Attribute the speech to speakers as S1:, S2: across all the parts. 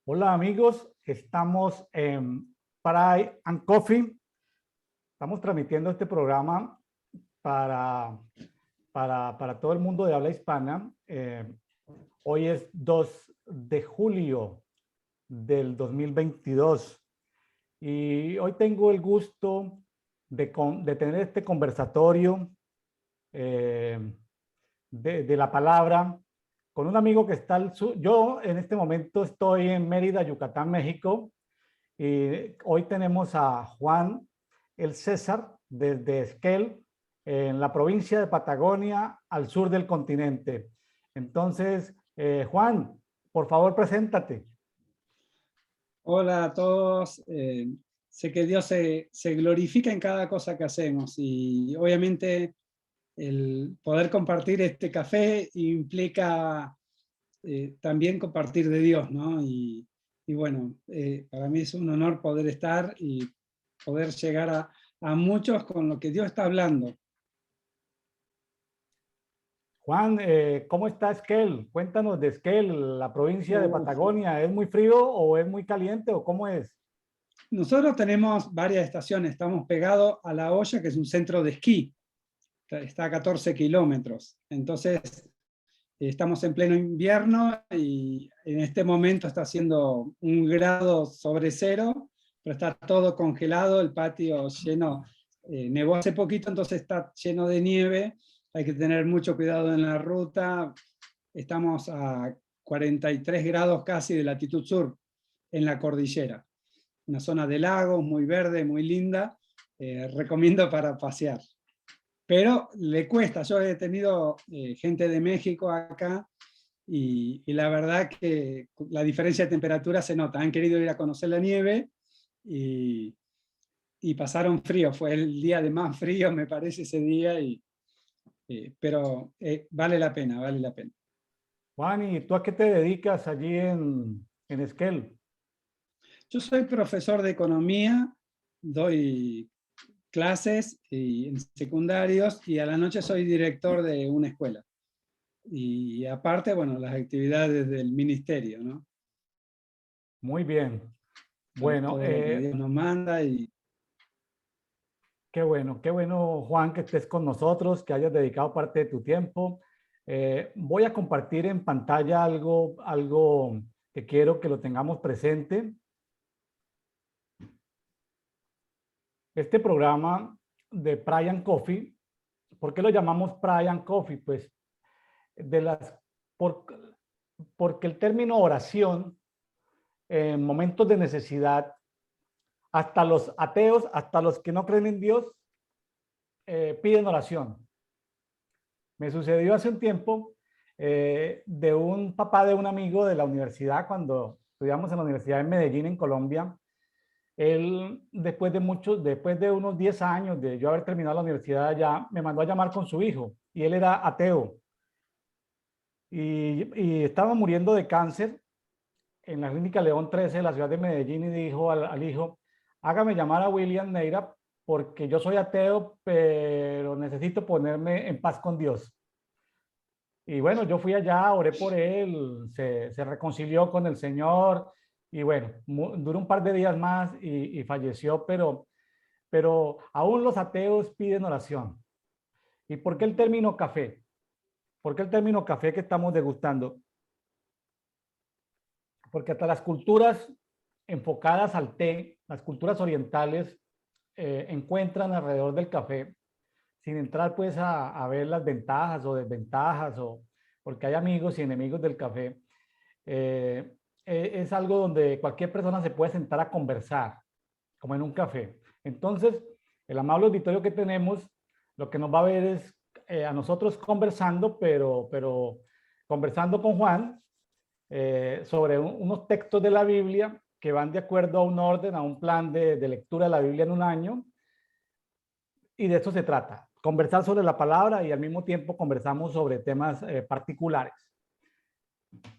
S1: Hola amigos, estamos en Pray and Coffee. Estamos transmitiendo este programa para, para todo el mundo de habla hispana. Hoy es 2 de julio del 2022 y hoy tengo el gusto de tener este conversatorio eh, de la palabra con un amigo que está al sur. Yo en este momento estoy en Mérida, Yucatán, México. Y hoy tenemos a Juan el César desde Esquel, en la provincia de Patagonia, al sur del continente. Entonces, Juan, por favor, preséntate.
S2: Hola a todos. Sé que Dios se glorifica en cada cosa que hacemos y obviamente el poder compartir este café implica también compartir de Dios, ¿no? Y bueno, para mí es un honor poder estar y poder llegar a muchos con lo que Dios está hablando.
S1: Juan, ¿cómo está Esquel? Cuéntanos de Esquel, la provincia de
S2: Uf.
S1: Patagonia. ¿Es muy frío o es muy caliente o cómo es?
S2: Nosotros tenemos varias estaciones, estamos pegados a La Hoya, que es un centro de esquí, está a 14 kilómetros. Entonces, estamos en pleno invierno y en este momento está haciendo 1 grado sobre cero, pero está todo congelado, el patio lleno, nevó hace poquito, entonces está lleno de nieve, hay que tener mucho cuidado en la ruta. Estamos a 43 grados casi de latitud sur en la cordillera, una zona de lagos muy verde, muy linda, recomiendo para pasear. Pero le cuesta, yo he tenido gente de México acá y la verdad que la diferencia de temperatura se nota. Han querido ir a conocer la nieve y, y pasaron frío. Fue el día de más frío, me parece, ese día. Pero vale la pena, vale la pena.
S1: Juan, ¿y tú a qué te dedicas allí en Esquel?
S2: Yo soy profesor de economía, doy clases en secundarios y a la noche soy director de una escuela. Y aparte, bueno, las actividades del ministerio, ¿no?
S1: Muy bien. Bueno,
S2: Todo lo que Dios nos manda y
S1: qué bueno, Juan, que estés con nosotros, que hayas dedicado parte de tu tiempo. Voy a compartir en pantalla algo que quiero que lo tengamos presente. Este programa de Pray and Coffee, ¿por qué lo llamamos Pray and Coffee? Pues de las, por, porque el término oración en momentos de necesidad, hasta los ateos, hasta los que no creen en Dios, piden oración. Me sucedió hace un tiempo de un papá de un amigo de la universidad, cuando estudiamos en la Universidad de Medellín, en Colombia. Él, después de unos 10 años de yo haber terminado la universidad ya, me mandó a llamar con su hijo y él era ateo y estaba muriendo de cáncer en la clínica León 13 de la ciudad de Medellín y dijo al hijo, hágame llamar a William Neira porque yo soy ateo, pero necesito ponerme en paz con Dios. Y bueno, yo fui allá, oré por él, se reconcilió con el Señor y bueno, duró un par de días más y falleció, pero aún los ateos piden oración. ¿Y por qué el término café? ¿Por qué el término café que estamos degustando? Porque hasta las culturas enfocadas al té, las culturas orientales, encuentran alrededor del café, sin entrar pues a ver las ventajas o desventajas, porque hay amigos y enemigos del café. eh, es algo donde cualquier persona se puede sentar a conversar, como en un café. Entonces, el amable auditorio que tenemos, lo que nos va a ver es a nosotros conversando, pero conversando con Juan sobre unos textos de la Biblia que van de acuerdo a un orden, a un plan de lectura de la Biblia en un año, y de eso se trata, conversar sobre la palabra y al mismo tiempo conversamos sobre temas particulares.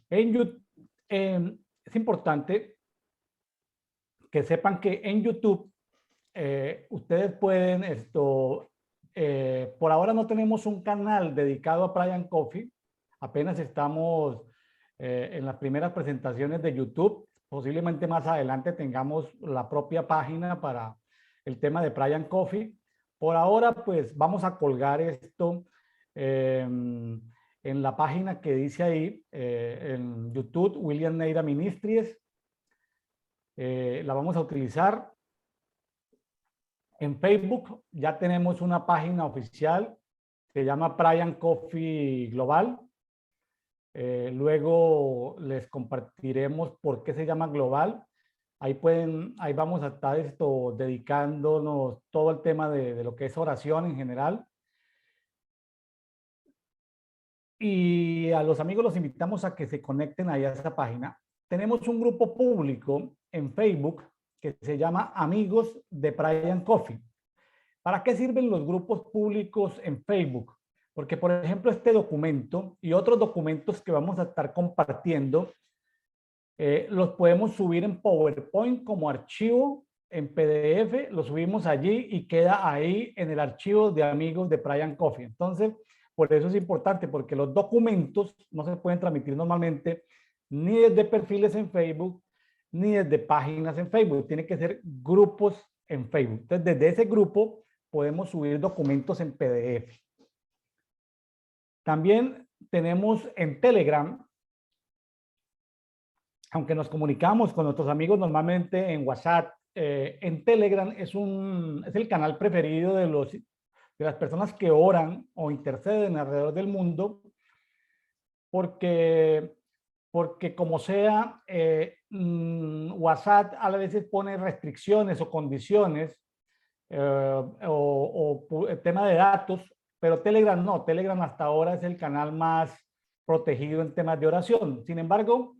S1: En YouTube, es importante que sepan que en YouTube ustedes pueden por ahora no tenemos un canal dedicado a Pray and Coffee, apenas estamos en las primeras presentaciones de YouTube, posiblemente más adelante tengamos la propia página para el tema de Brian Coffee. Por ahora, pues vamos a colgar esto en la página que dice ahí, en YouTube, William Neira Ministries. La vamos a utilizar. En Facebook ya tenemos una página oficial, se llama Brian Coffee Global. Luego les compartiremos por qué se llama Global. Ahí vamos a estar dedicándonos todo el tema de lo que es oración en general. Y a los amigos los invitamos a que se conecten ahí a esa página. Tenemos un grupo público en Facebook que se llama Amigos de Brian Coffee. ¿Para qué sirven los grupos públicos en Facebook? Porque, por ejemplo, este documento y otros documentos que vamos a estar compartiendo, los podemos subir en PowerPoint como archivo, en PDF, lo subimos allí y queda ahí en el archivo de Amigos de Brian Coffee. Entonces, por eso es importante, porque los documentos no se pueden transmitir normalmente ni desde perfiles en Facebook, ni desde páginas en Facebook. Tiene que ser grupos en Facebook. Entonces, desde ese grupo podemos subir documentos en PDF. También tenemos en Telegram, aunque nos comunicamos con nuestros amigos normalmente en WhatsApp, en Telegram es el canal preferido de las personas que oran o interceden alrededor del mundo, porque como sea, WhatsApp a veces pone restricciones o condiciones o el tema de datos, pero Telegram no. Telegram hasta ahora es el canal más protegido en temas de oración. Sin embargo,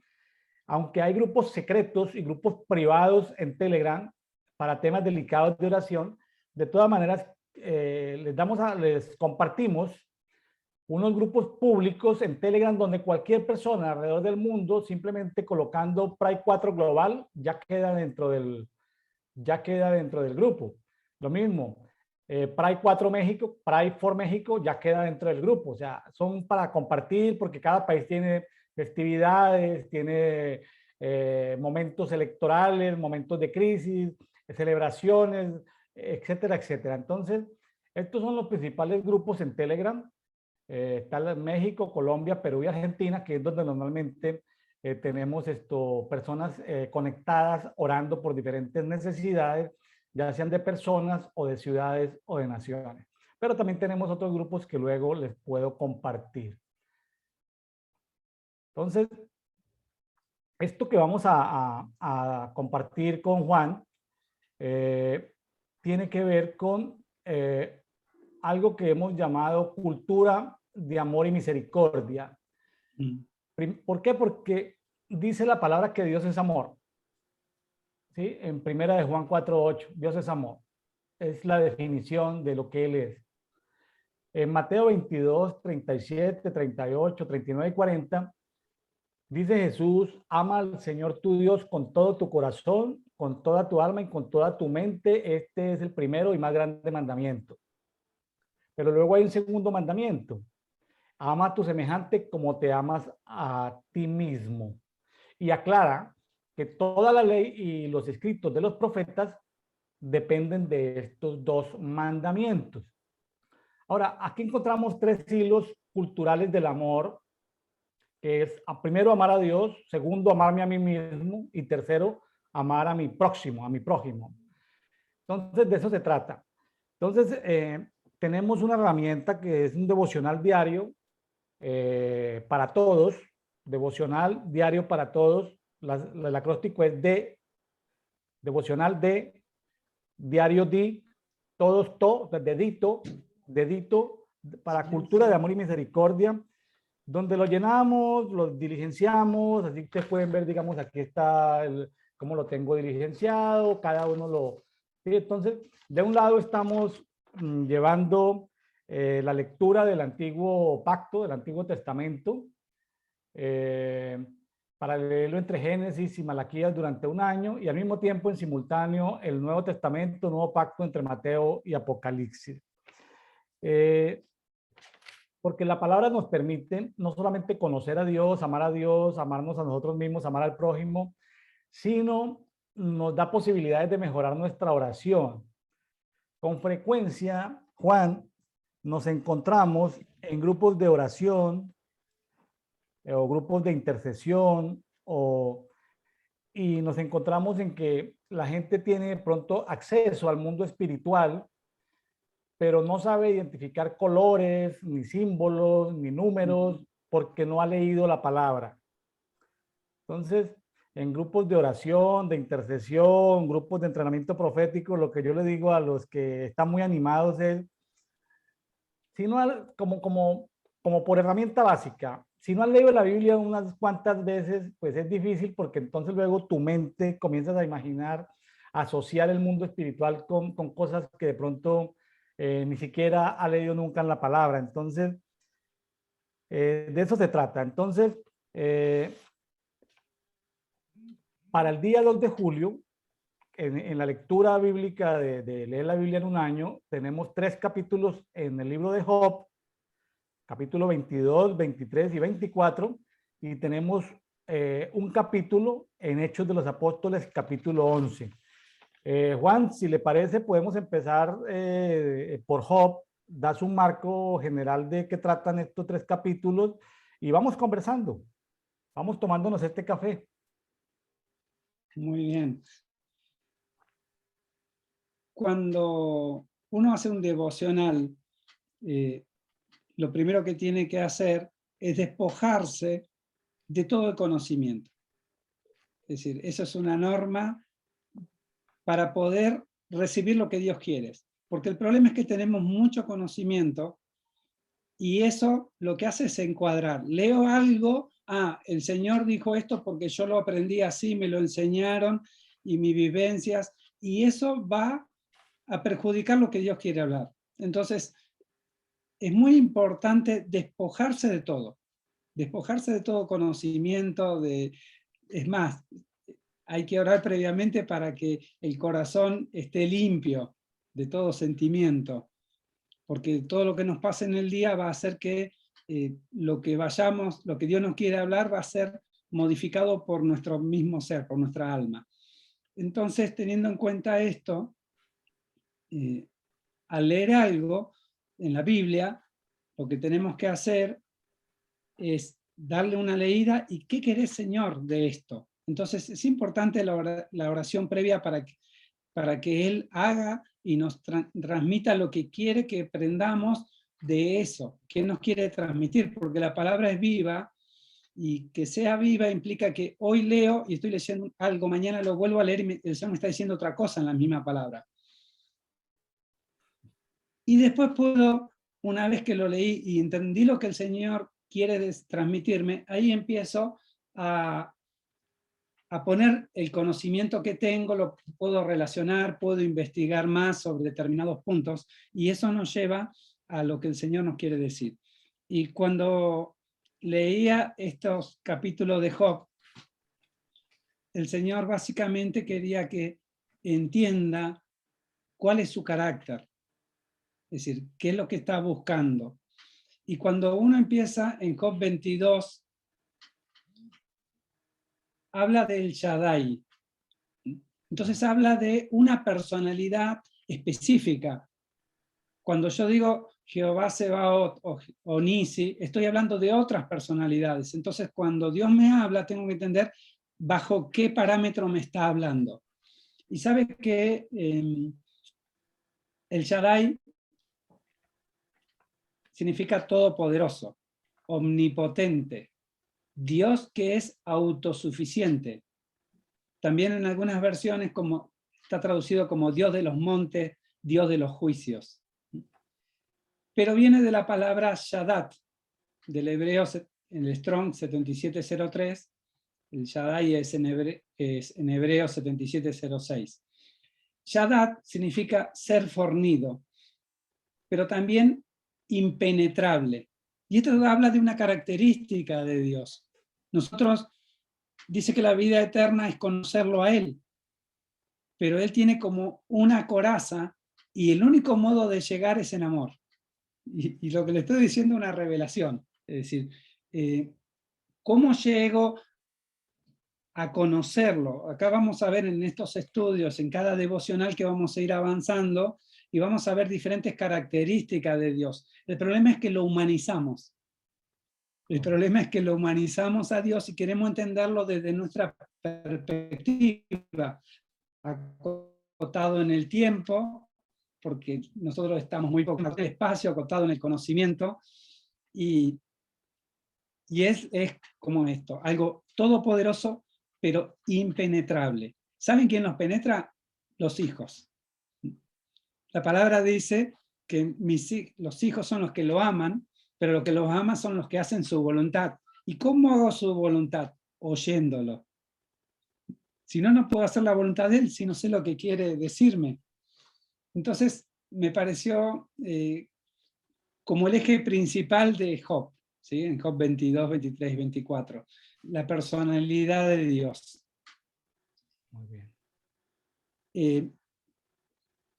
S1: aunque hay grupos secretos y grupos privados en Telegram para temas delicados de oración, de todas maneras les compartimos unos grupos públicos en Telegram donde cualquier persona alrededor del mundo, simplemente colocando Pride 4 Global, ya queda dentro del grupo. Lo mismo, Pride 4 México, Pride for México, ya queda dentro del grupo. O sea, son para compartir porque cada país tiene festividades, tiene momentos electorales, momentos de crisis, celebraciones, etcétera, etcétera. Entonces, estos son los principales grupos en Telegram. Está México, Colombia, Perú y Argentina, que es donde normalmente tenemos personas conectadas, orando por diferentes necesidades, ya sean de personas o de ciudades o de naciones. Pero también tenemos otros grupos que luego les puedo compartir. Entonces, esto que vamos a compartir con Juan tiene que ver con algo que hemos llamado cultura de amor y misericordia. ¿Por qué? Porque dice la palabra que Dios es amor. ¿Sí? En primera de Juan 4:8, Dios es amor. Es la definición de lo que Él es. En Mateo 22, 37, 38, 39 y 40, dice Jesús, ama al Señor tu Dios con todo tu corazón, con toda tu alma y con toda tu mente. Este es el primero y más grande mandamiento. Pero luego hay un segundo mandamiento. Ama a tu semejante como te amas a ti mismo. Y aclara que toda la ley y los escritos de los profetas dependen de estos dos mandamientos. Ahora, aquí encontramos tres hilos culturales del amor, que es primero amar a Dios, segundo amarme a mí mismo y tercero amar a mi próximo, a mi prójimo. Entonces, de eso se trata. Entonces, tenemos una herramienta que es un devocional diario para todos, devocional diario para todos. El acróstico es de devocional de diario di, todos to, dedito, para cultura de amor y misericordia, donde lo llenamos, lo diligenciamos, así que ustedes pueden ver, digamos, aquí está cómo lo tengo diligenciado, cada uno lo... ¿sí? Entonces, de un lado estamos llevando la lectura del Antiguo Pacto, del Antiguo Testamento, para leerlo entre Génesis y Malaquías durante un año, y al mismo tiempo en simultáneo el Nuevo Testamento, Nuevo Pacto entre Mateo y Apocalipsis. Porque la palabra nos permite no solamente conocer a Dios, amarnos a nosotros mismos, amar al prójimo, sino nos da posibilidades de mejorar nuestra oración. Con frecuencia, Juan, nos encontramos en grupos de oración o grupos de intercesión y nos encontramos en que la gente tiene de pronto acceso al mundo espiritual, pero no sabe identificar colores, ni símbolos, ni números, porque no ha leído la palabra. Entonces, en grupos de oración, de intercesión, grupos de entrenamiento profético, lo que yo le digo a los que están muy animados es, si no, como por herramienta básica, si no has leído la Biblia unas cuantas veces, pues es difícil porque entonces luego tu mente comienzas a imaginar, asociar el mundo espiritual con cosas que de pronto ni siquiera ha leído nunca en la palabra. Entonces, de eso se trata. Entonces, para el día 2 de julio, en la lectura bíblica de leer la Biblia en un año, tenemos 3 capítulos en el libro de Job, capítulo 22, 23 y 24, y tenemos un capítulo en Hechos de los Apóstoles, capítulo 11. Juan, si le parece, podemos empezar por Job, das un marco general de qué tratan estos 3 capítulos y vamos conversando, vamos tomándonos este café.
S2: Muy bien. Cuando uno hace un devocional, lo primero que tiene que hacer es despojarse de todo el conocimiento. Es decir, eso es una norma para poder recibir lo que Dios quiere. Porque el problema es que tenemos mucho conocimiento y eso lo que hace es encuadrar. Leo algo, el Señor dijo esto porque yo lo aprendí así, me lo enseñaron y mis vivencias, y eso va a perjudicar lo que Dios quiere hablar. Entonces, es muy importante despojarse de todo conocimiento, es más, hay que orar previamente para que el corazón esté limpio de todo sentimiento, porque todo lo que nos pasa en el día va a hacer que lo que Dios nos quiere hablar va a ser modificado por nuestro mismo ser, por nuestra alma. Entonces, teniendo en cuenta esto, al leer algo en la Biblia, lo que tenemos que hacer es darle una leída y ¿qué querés, Señor, de esto? Entonces es importante la oración previa para que Él haga y nos transmita lo que quiere que aprendamos de eso, que nos quiere transmitir, porque la palabra es viva y que sea viva implica que hoy leo y estoy leyendo algo, mañana lo vuelvo a leer y el Señor me está diciendo otra cosa en la misma palabra. Y después puedo, una vez que lo leí y entendí lo que el Señor quiere transmitirme, ahí empiezo a poner el conocimiento que tengo, lo puedo relacionar, puedo investigar más sobre determinados puntos, y eso nos lleva a lo que el Señor nos quiere decir. Y cuando leía estos capítulos de Job, el Señor básicamente quería que entienda cuál es su carácter, es decir, qué es lo que está buscando. Y cuando uno empieza en Job 22, habla del Shaddai. Entonces habla de una personalidad específica. Cuando yo digo Jehová Sebaot o Nisi, estoy hablando de otras personalidades. Entonces cuando Dios me habla, tengo que entender bajo qué parámetro me está hablando. Y sabe que el Shaddai significa todopoderoso, omnipotente, Dios que es autosuficiente. También en algunas versiones está traducido como Dios de los montes, Dios de los juicios. Pero viene de la palabra Shaddai, del hebreo, en el Strong 7703, el Shaddai es en hebreo 7706. Shaddai significa ser fornido, pero también impenetrable. Y esto habla de una característica de Dios. Nosotros dice que la vida eterna es conocerlo a Él, pero Él tiene como una coraza y el único modo de llegar es en amor. Y lo que le estoy diciendo es una revelación. Es decir, ¿cómo llego a conocerlo. Acá vamos a ver en estos estudios, en cada devocional que vamos a ir avanzando, y vamos a ver diferentes características de Dios. El problema es que lo humanizamos. El problema es que lo humanizamos a Dios y queremos entenderlo desde nuestra perspectiva, acotado en el tiempo, porque nosotros estamos muy poco en el espacio, acotado en el conocimiento, y es como esto, algo todopoderoso, pero impenetrable. ¿Saben quién los penetra? Los hijos. La palabra dice que los hijos son los que lo aman, pero los que los aman son los que hacen su voluntad. ¿Y cómo hago su voluntad? Oyéndolo. Si no, no puedo hacer la voluntad de él, si no sé lo que quiere decirme. Entonces, me pareció como el eje principal de Job, ¿sí? En Job 22, 23 y 24. La personalidad de Dios.
S1: Muy bien.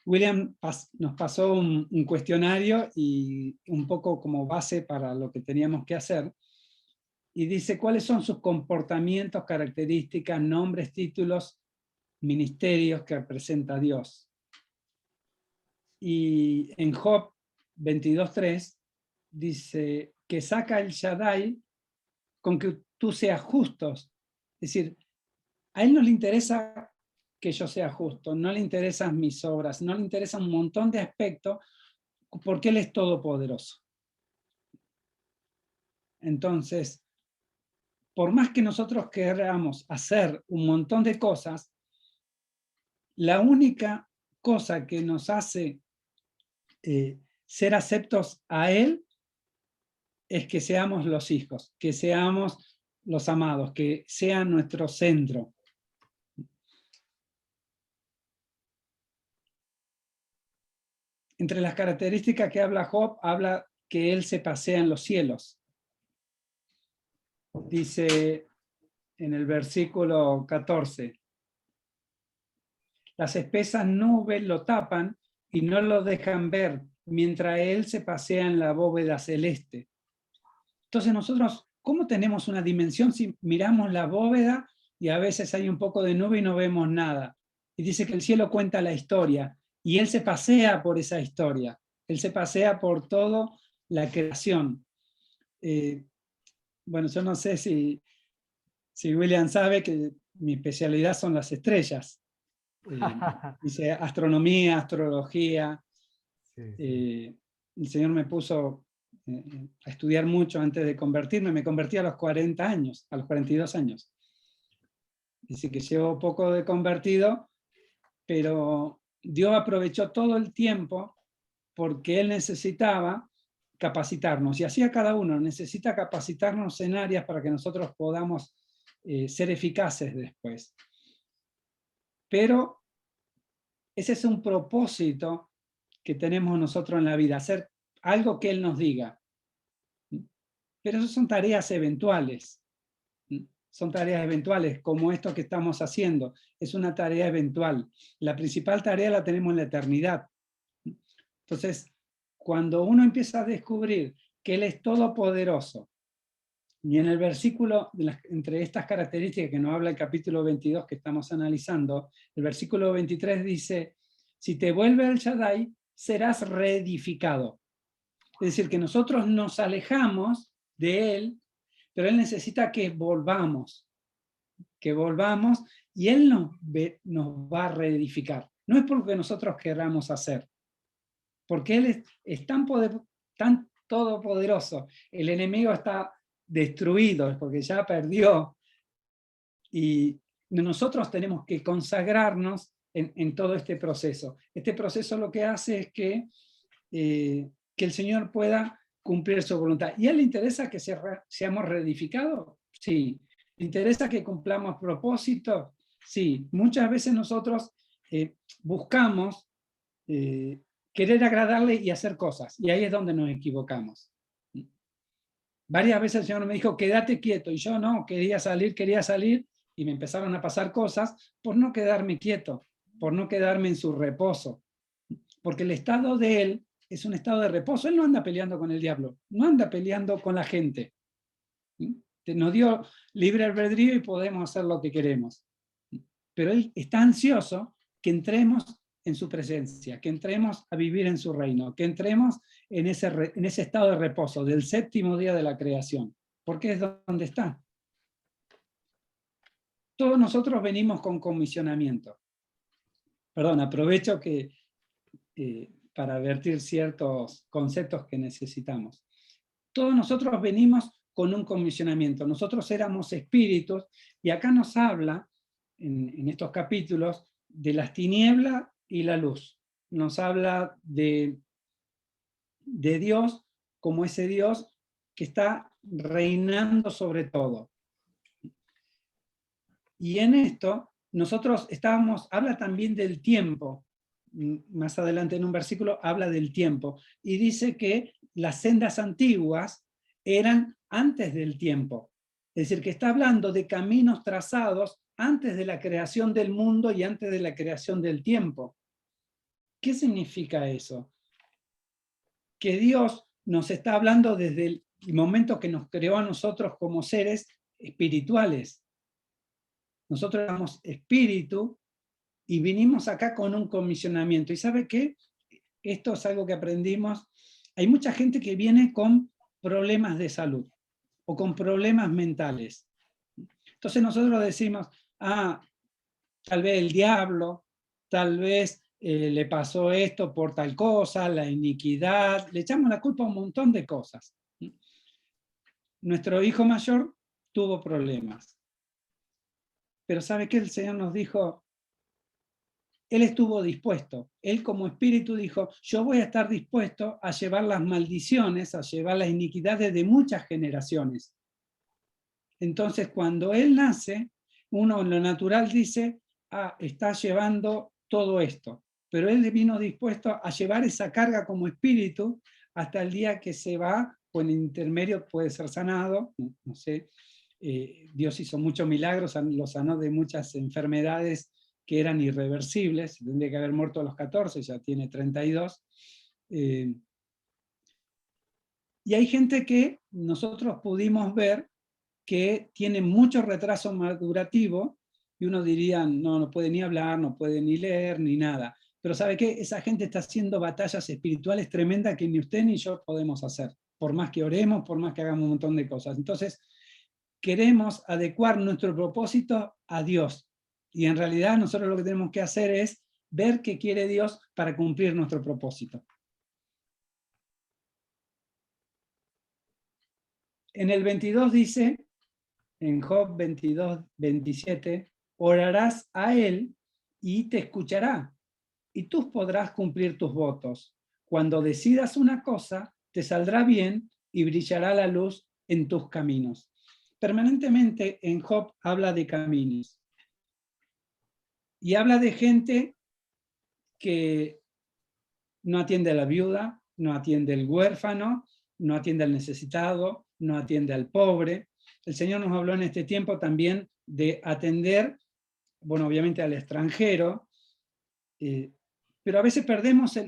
S2: William nos pasó un cuestionario y un poco como base para lo que teníamos que hacer. Y dice, ¿cuáles son sus comportamientos, características, nombres, títulos, ministerios que representa Dios? Y en Job 22.3 dice que saca el Shaddai con que tú seas justos. Es decir, a él no le interesa que yo sea justo, no le interesan mis obras, no le interesa un montón de aspectos, porque él es todopoderoso. Entonces, por más que nosotros queramos hacer un montón de cosas, la única cosa que nos hace ser aceptos a él es que seamos los hijos, que seamos los amados, que sea nuestro centro. Entre las características que habla Job, habla que él se pasea en los cielos. Dice en el versículo 14, las espesas nubes lo tapan y no lo dejan ver, mientras él se pasea en la bóveda celeste. Entonces nosotros, ¿cómo tenemos una dimensión si miramos la bóveda y a veces hay un poco de nube y no vemos nada? Y dice que el cielo cuenta la historia y él se pasea por esa historia, él se pasea por toda la creación. Bueno, yo no sé si William sabe que mi especialidad son las estrellas. Hice astronomía, astrología.
S1: Sí.
S2: El Señor me puso a estudiar mucho antes de convertirme. Me convertí a los 40 años, a los 42 años. Así que llevo poco de convertido, pero Dios aprovechó todo el tiempo porque Él necesitaba capacitarnos. Y así a cada uno necesita capacitarnos en áreas para que nosotros podamos ser eficaces después. Pero ese es un propósito que tenemos nosotros en la vida, hacer algo que Él nos diga. Pero eso son tareas eventuales. Son tareas eventuales, como esto que estamos haciendo. Es una tarea eventual. La principal tarea la tenemos en la eternidad. Entonces, cuando uno empieza a descubrir que Él es todopoderoso, y en el versículo, entre estas características que nos habla el capítulo 22 que estamos analizando, el versículo 23 dice, si te vuelve el Shaddai, serás reedificado. Es decir, que nosotros nos alejamos de Él, pero Él necesita que volvamos y Él nos va a reedificar. No es porque nosotros queramos hacer, porque Él es tan todopoderoso, el enemigo está destruido, porque ya perdió, y nosotros tenemos que consagrarnos en todo este proceso. Este proceso lo que hace es que el Señor pueda cumplir su voluntad. ¿Y a Él le interesa que seamos reedificados? Sí. ¿Le interesa que cumplamos propósitos? Sí. Muchas veces nosotros buscamos querer agradarle y hacer cosas, y ahí es donde nos equivocamos. Varias veces el Señor me dijo, quédate quieto, y yo no, quería salir, y me empezaron a pasar cosas por no quedarme quieto, por no quedarme en su reposo, porque el estado de Él es un estado de reposo. Él no anda peleando con el diablo, no anda peleando con la gente. nos dio libre albedrío y podemos hacer lo que queremos. Pero Él está ansioso que entremos en su presencia, que entremos a vivir en su reino, que entremos en ese estado de reposo del séptimo día de la creación, porque es donde está. Todos nosotros venimos con comisionamiento. Perdón, aprovecho para advertir ciertos conceptos que necesitamos. Todos nosotros venimos con un comisionamiento. Nosotros éramos espíritus, y acá nos habla, en estos capítulos, de las tinieblas y la luz. Nos habla de Dios como ese Dios que está reinando sobre todo. Y en esto, nosotros habla también del tiempo. Más adelante en un versículo habla del tiempo, y dice que las sendas antiguas eran antes del tiempo. Es decir, que está hablando de caminos trazados antes de la creación del mundo y antes de la creación del tiempo. ¿Qué significa eso? Que Dios nos está hablando desde el momento que nos creó a nosotros como seres espirituales. Nosotros éramos espíritu y vinimos acá con un comisionamiento. ¿Y sabe qué? Esto es algo que aprendimos. Hay mucha gente que viene con problemas de salud o con problemas mentales. Entonces nosotros decimos, tal vez el diablo, tal vez le pasó esto por tal cosa, la iniquidad, le echamos la culpa a un montón de cosas. Nuestro hijo mayor tuvo problemas. Pero ¿sabe qué? El Señor nos dijo, Él estuvo dispuesto. Él como espíritu dijo, yo voy a estar dispuesto a llevar las maldiciones, a llevar las iniquidades de muchas generaciones. Entonces cuando Él nace, uno en lo natural dice, está llevando todo esto. Pero Él vino dispuesto a llevar esa carga como espíritu hasta el día que se va, o en intermedio puede ser sanado, no sé. Dios hizo muchos milagros, lo sanó de muchas enfermedades que eran irreversibles, tendría que haber muerto a los 14, ya tiene 32. Y hay gente que nosotros pudimos ver que tiene mucho retraso madurativo, y uno diría, no puede ni hablar, no puede ni leer, ni nada. Pero ¿sabe qué? Esa gente está haciendo batallas espirituales tremendas que ni usted ni yo podemos hacer, por más que oremos, por más que hagamos un montón de cosas. Entonces, queremos adecuar nuestro propósito a Dios. Y en realidad nosotros lo que tenemos que hacer es ver qué quiere Dios para cumplir nuestro propósito. En el 22 dice, en Job 22, 27, orarás a Él y te escuchará, y tú podrás cumplir tus votos. Cuando decidas una cosa, te saldrá bien y brillará la luz en tus caminos. Permanentemente en Job habla de caminos. Y habla de gente que no atiende a la viuda, no atiende al huérfano, no atiende al necesitado, no atiende al pobre. El Señor nos habló en este tiempo también de atender, bueno, obviamente al extranjero, pero a veces perdemos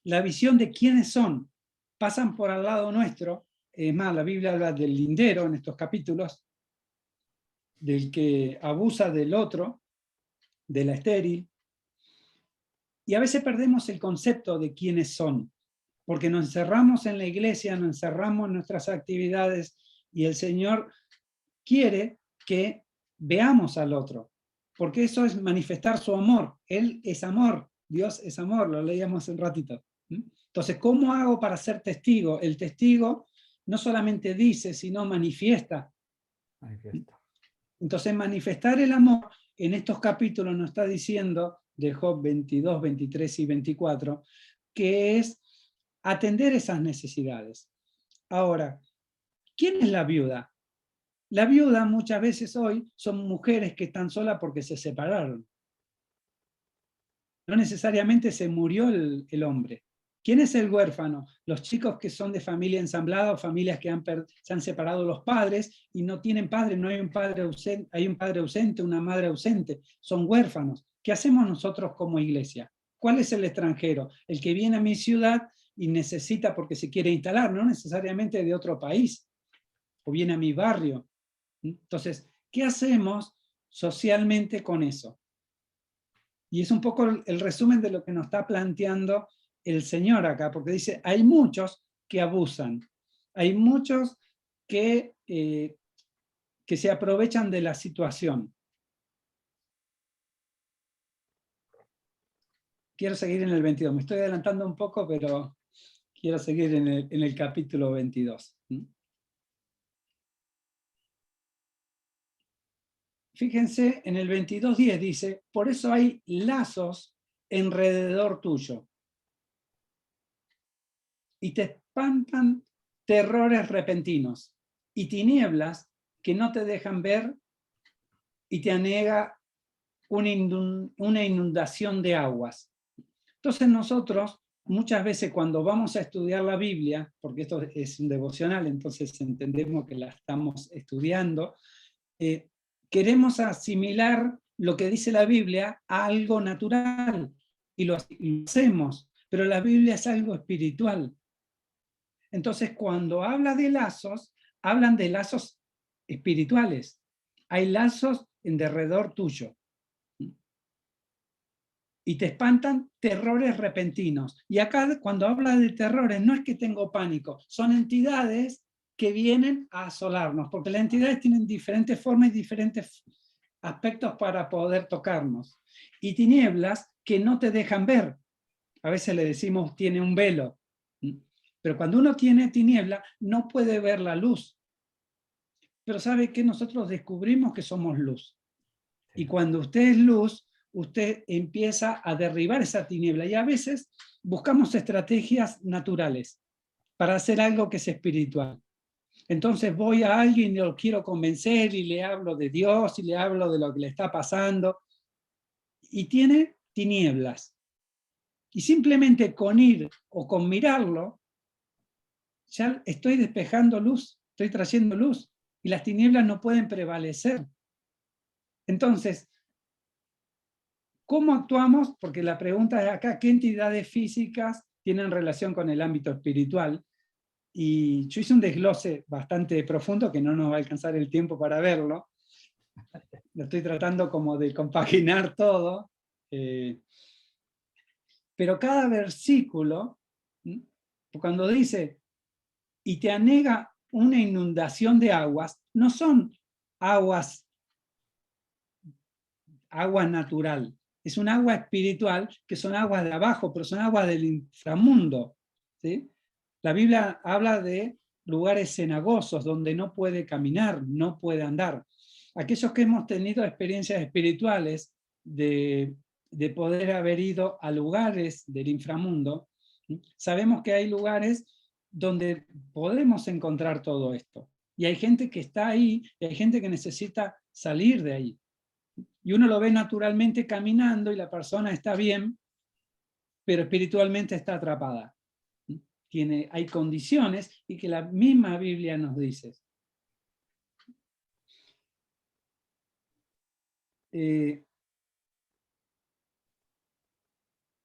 S2: la visión de quiénes son. Pasan por al lado nuestro. Es más, la Biblia habla del lindero en estos capítulos, del que abusa del otro, de la estéril. Y a veces perdemos el concepto de quiénes son, porque nos encerramos en la iglesia, nos encerramos en nuestras actividades, y el Señor quiere que veamos al otro, porque eso es manifestar su amor. Él es amor, Dios es amor, lo leíamos un ratito. Entonces, ¿cómo hago para ser testigo? El testigo no solamente dice, sino manifiesta. Entonces, manifestar el amor en estos capítulos nos está diciendo, de Job 22, 23 y 24, que es atender esas necesidades. Ahora, ¿quién es la viuda? La viuda muchas veces hoy son mujeres que están solas porque se separaron. No necesariamente se murió el hombre. ¿Quién es el huérfano? Los chicos que son de familia ensamblada o familias que se han separado los padres y no tienen padre, no hay un padre ausente, hay un padre ausente, una madre ausente, son huérfanos. ¿Qué hacemos nosotros como iglesia? ¿Cuál es el extranjero? El que viene a mi ciudad y necesita porque se quiere instalar, no necesariamente de otro país. o viene a mi barrio. Entonces, ¿qué hacemos socialmente con eso? Y es un poco el resumen de lo que nos está planteando el Señor acá, porque dice, hay muchos que abusan, hay muchos que se aprovechan de la situación. Quiero seguir en el 22, me estoy adelantando un poco, pero quiero seguir en el capítulo 22. Fíjense, en el 22:10 dice, por eso hay lazos alrededor tuyo, y te espantan terrores repentinos, y tinieblas que no te dejan ver, y te anega una inundación de aguas. Entonces nosotros, muchas veces cuando vamos a estudiar la Biblia, porque esto es un devocional, entonces entendemos que la estamos estudiando, queremos asimilar lo que dice la Biblia a algo natural, y lo hacemos, pero la Biblia es algo espiritual. Entonces, cuando habla de lazos, hablan de lazos espirituales. Hay lazos en derredor tuyo. Y te espantan terrores repentinos. Y acá, cuando habla de terrores, no es que tengo pánico, son entidades que vienen a asolarnos, porque las entidades tienen diferentes formas y diferentes aspectos para poder tocarnos. Y tinieblas que no te dejan ver. A veces le decimos, tiene un velo. Pero cuando uno tiene tiniebla, no puede ver la luz. Pero ¿sabe qué? Nosotros descubrimos que somos luz. Y cuando usted es luz, usted empieza a derribar esa tiniebla. Y a veces buscamos estrategias naturales para hacer algo que es espiritual. Entonces voy a alguien y lo quiero convencer y le hablo de Dios y le hablo de lo que le está pasando. Y tiene tinieblas. Y simplemente con ir o con mirarlo, ya estoy despejando luz, estoy trayendo luz. Y las tinieblas no pueden prevalecer. Entonces, ¿cómo actuamos? Porque la pregunta es acá, ¿qué entidades físicas tienen relación con el ámbito espiritual? Y yo hice un desglose bastante profundo, que no nos va a alcanzar el tiempo para verlo. Lo estoy tratando como de compaginar todo. Pero cada versículo, cuando dice, y te anega una inundación de aguas, no son aguas, agua natural. Es un agua espiritual, que son aguas de abajo, pero son aguas del inframundo. ¿Sí? La Biblia habla de lugares cenagosos, donde no puede caminar, no puede andar. Aquellos que hemos tenido experiencias espirituales de poder haber ido a lugares del inframundo, sabemos que hay lugares donde podemos encontrar todo esto. Y hay gente que está ahí, y hay gente que necesita salir de ahí. Y uno lo ve naturalmente caminando y la persona está bien, pero espiritualmente está atrapada. Hay condiciones y que la misma Biblia nos dice.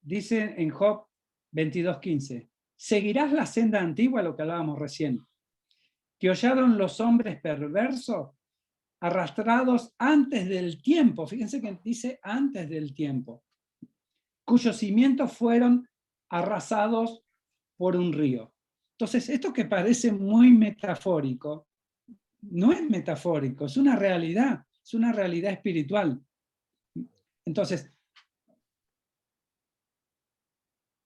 S2: Dice en Job 22:15, ¿seguirás la senda antigua, lo que hablábamos recién, que hollaron los hombres perversos, arrastrados antes del tiempo? Fíjense que dice antes del tiempo, cuyos cimientos fueron arrasados por un río. Entonces, esto que parece muy metafórico, no es metafórico, es una realidad espiritual. Entonces,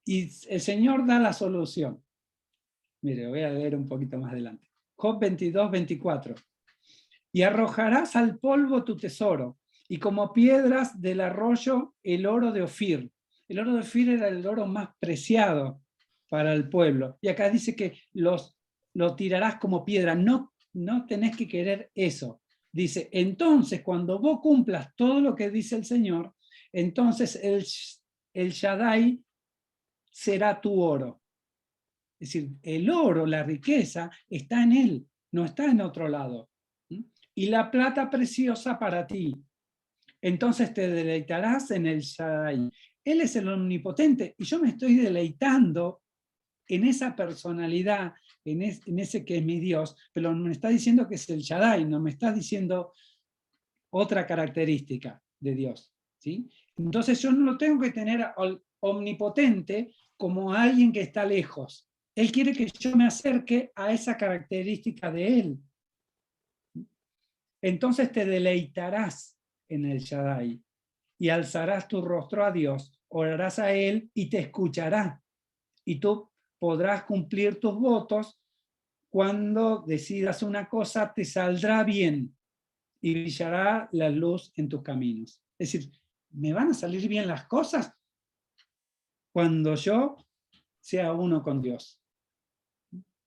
S2: y el Señor da la solución. Mire, voy a leer un poquito más adelante. Job 22:24. Y arrojarás al polvo tu tesoro, y como piedras del arroyo el oro de Ofir. El oro de Ofir era el oro más preciado para el pueblo. Y acá dice que lo tirarás como piedra. No, no tenés que querer eso. Dice, entonces cuando vos cumplas todo lo que dice el Señor, entonces el Shaddai será tu oro. Es decir, el oro, la riqueza, está en él, no está en otro lado. Y la plata preciosa para ti. Entonces te deleitarás en el Shaddai. Él es el omnipotente y yo me estoy deleitando en esa personalidad en ese que es mi Dios, pero me está diciendo que es el Shaddai, no me estás diciendo otra característica de Dios, ¿sí? Entonces yo no lo tengo que tener omnipotente como alguien que está lejos. Él quiere que yo me acerque a esa característica de Él. Entonces te deleitarás en el Shaddai y alzarás tu rostro a Dios, orarás a Él y te escuchará. Y tú podrás cumplir tus votos. Cuando decidas una cosa, te saldrá bien y brillará la luz en tus caminos. Es decir, ¿me van a salir bien las cosas? Cuando yo sea uno con Dios.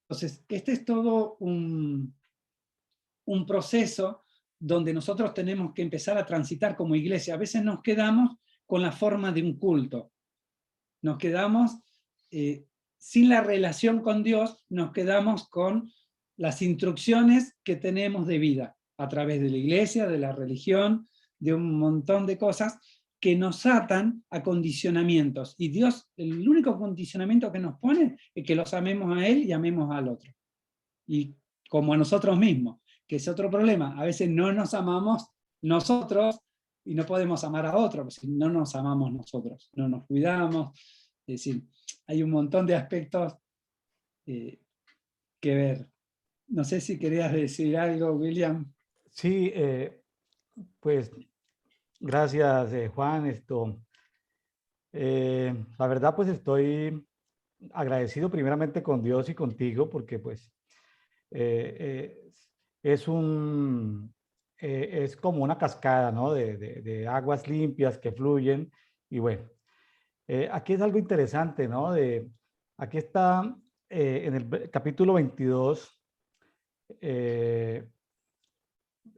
S2: Entonces, este es todo un proceso donde nosotros tenemos que empezar a transitar como iglesia. A veces nos quedamos con la forma de un culto. Nos quedamos sin la relación con Dios, nos quedamos con las instrucciones que tenemos de vida a través de la iglesia, de la religión, de un montón de cosas que nos atan a condicionamientos. Y Dios, el único condicionamiento que nos pone es que los amemos a Él y amemos al otro. Y como a nosotros mismos, que es otro problema. A veces no nos amamos nosotros y no podemos amar a otros, si no nos amamos nosotros, no nos cuidamos. Es decir, hay un montón de aspectos que ver. No sé si querías decir algo, William.
S1: Sí, pues gracias, Juan. La verdad, pues estoy agradecido primeramente con Dios y contigo, porque pues eh, es es como una cascada, ¿no? De aguas limpias que fluyen. Y bueno, aquí es algo interesante, ¿no? Aquí está en el capítulo 22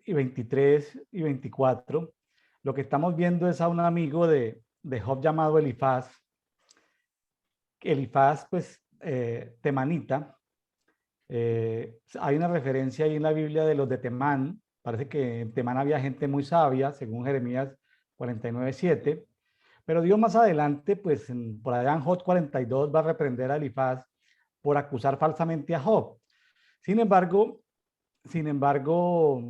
S1: y 23 y 24. Lo que estamos viendo es a un amigo de Job llamado Elifaz. Elifaz, pues, temanita. Hay una referencia ahí en la Biblia de los de Temán. Parece que en Temán había gente muy sabia, según Jeremías 49:7. Pero Dios más adelante, pues por allá en Job 42, va a reprender a Elifaz por acusar falsamente a Job. Sin embargo, sin embargo,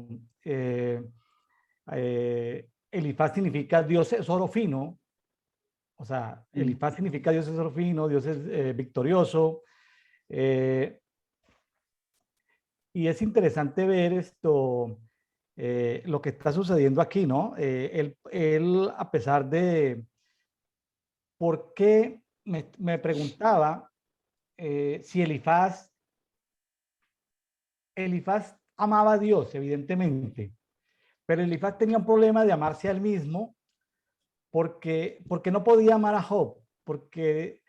S1: Elifaz significa Dios es oro fino. O sea, Elifaz significa Dios es oro fino, Dios es victorioso. Eh, y es interesante ver lo que está sucediendo aquí, ¿no? Él, a pesar de, ¿por qué? Me preguntaba si Elifaz amaba a Dios, evidentemente, pero Elifaz tenía un problema de amarse a él mismo porque no podía amar a Job, porque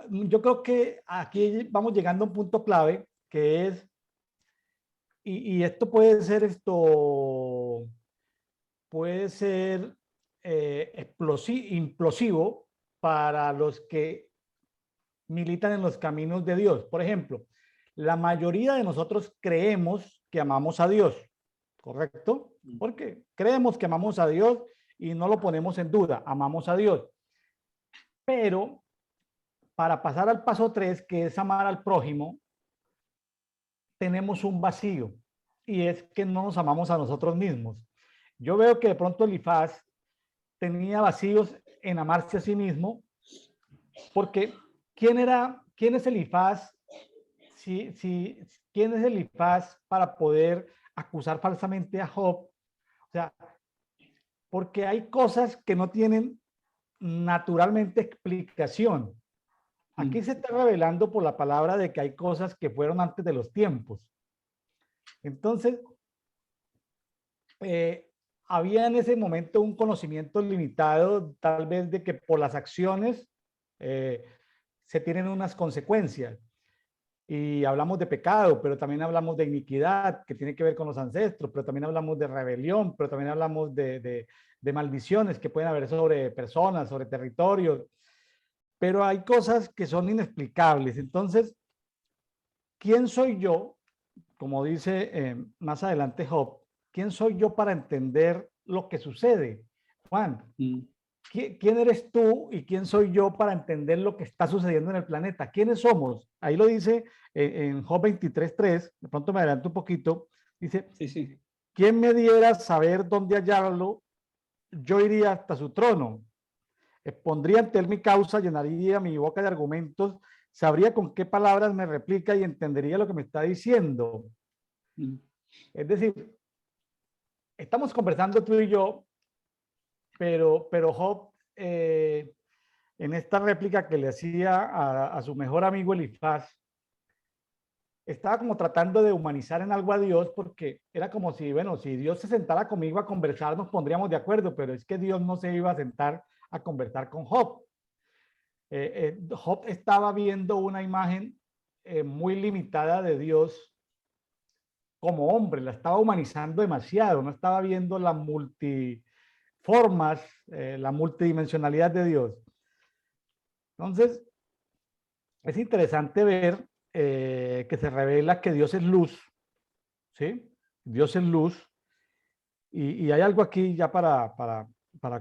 S1: yo creo que aquí vamos llegando a un punto clave que es, y esto puede ser puede ser implosivo para los que militan en los caminos de Dios. Por ejemplo, la mayoría de nosotros creemos que amamos a Dios, ¿correcto? Porque creemos que amamos a Dios y no lo ponemos en duda, amamos a Dios. Pero para pasar al paso 3, que es amar al prójimo, tenemos un vacío y es que no nos amamos a nosotros mismos. Yo veo que de pronto Elifaz tenía vacíos en amarse a sí mismo, porque ¿quién es Elifaz? ¿Quién es Elifaz para poder acusar falsamente a Job? O sea, porque hay cosas que no tienen naturalmente explicación. Aquí se está revelando por la palabra de que hay cosas que fueron antes de los tiempos. Entonces, había en ese momento un conocimiento limitado, tal vez de que por las acciones se tienen unas consecuencias. Y hablamos de pecado, pero también hablamos de iniquidad, que tiene que ver con los ancestros, pero también hablamos de rebelión, pero también hablamos de maldiciones que pueden haber sobre personas, sobre territorios. Pero hay cosas que son inexplicables. Entonces, ¿quién soy yo? Como dice más adelante Job, ¿quién soy yo para entender lo que sucede? Juan, ¿quién eres tú y quién soy yo para entender lo que está sucediendo en el planeta? ¿Quiénes somos? Ahí lo dice en Job 23:3, de pronto me adelanto un poquito, dice,
S2: Sí, sí.
S1: ¿quién me diera saber dónde hallarlo? Yo iría hasta su trono. Expondría ante él mi causa, llenaría mi boca de argumentos, sabría con qué palabras me replica y entendería lo que me está diciendo.
S2: Mm.
S1: Es decir, estamos conversando tú y yo, pero Job, en esta réplica que le hacía a su mejor amigo Elifaz, estaba como tratando de humanizar en algo a Dios, porque era como si, bueno, si Dios se sentara conmigo a conversar, nos pondríamos de acuerdo, pero es que Dios no se iba a sentar a conversar con Job. Job estaba viendo una imagen muy limitada de Dios como hombre, la estaba humanizando demasiado, no estaba viendo la multiformas, la multidimensionalidad de Dios. Entonces, es interesante ver que se revela que Dios es luz, ¿sí? Dios es luz. Y hay algo aquí ya para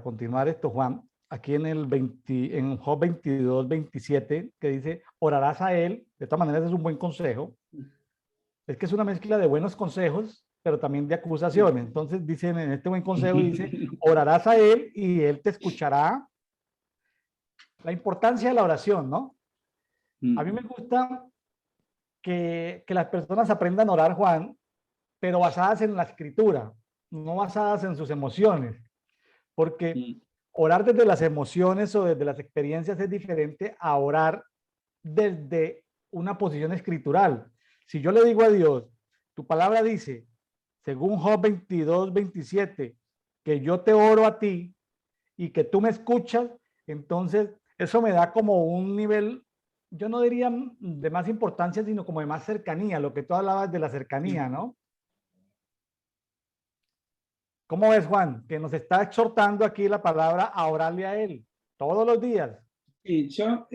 S1: continuar esto, Juan, aquí en Job 22:27, que dice, orarás a él, de todas maneras es un buen consejo, es que es una mezcla de buenos consejos, pero también de acusaciones. Entonces dicen en este buen consejo, dice, orarás a él y él te escuchará. La importancia de la oración, ¿no? A mí me gusta que las personas aprendan a orar, Juan, pero basadas en la escritura, no basadas en sus emociones, porque orar desde las emociones o desde las experiencias es diferente a orar desde una posición escritural. Si yo le digo a Dios, tu palabra dice, según Job 22:27, que yo te oro a ti y que tú me escuchas, entonces eso me da como un nivel, yo no diría de más importancia, sino como de más cercanía, lo que tú hablabas de la cercanía, ¿no? ¿Cómo ves, Juan? Que nos está exhortando aquí la palabra a orarle a él todos los días.
S2: Y yo,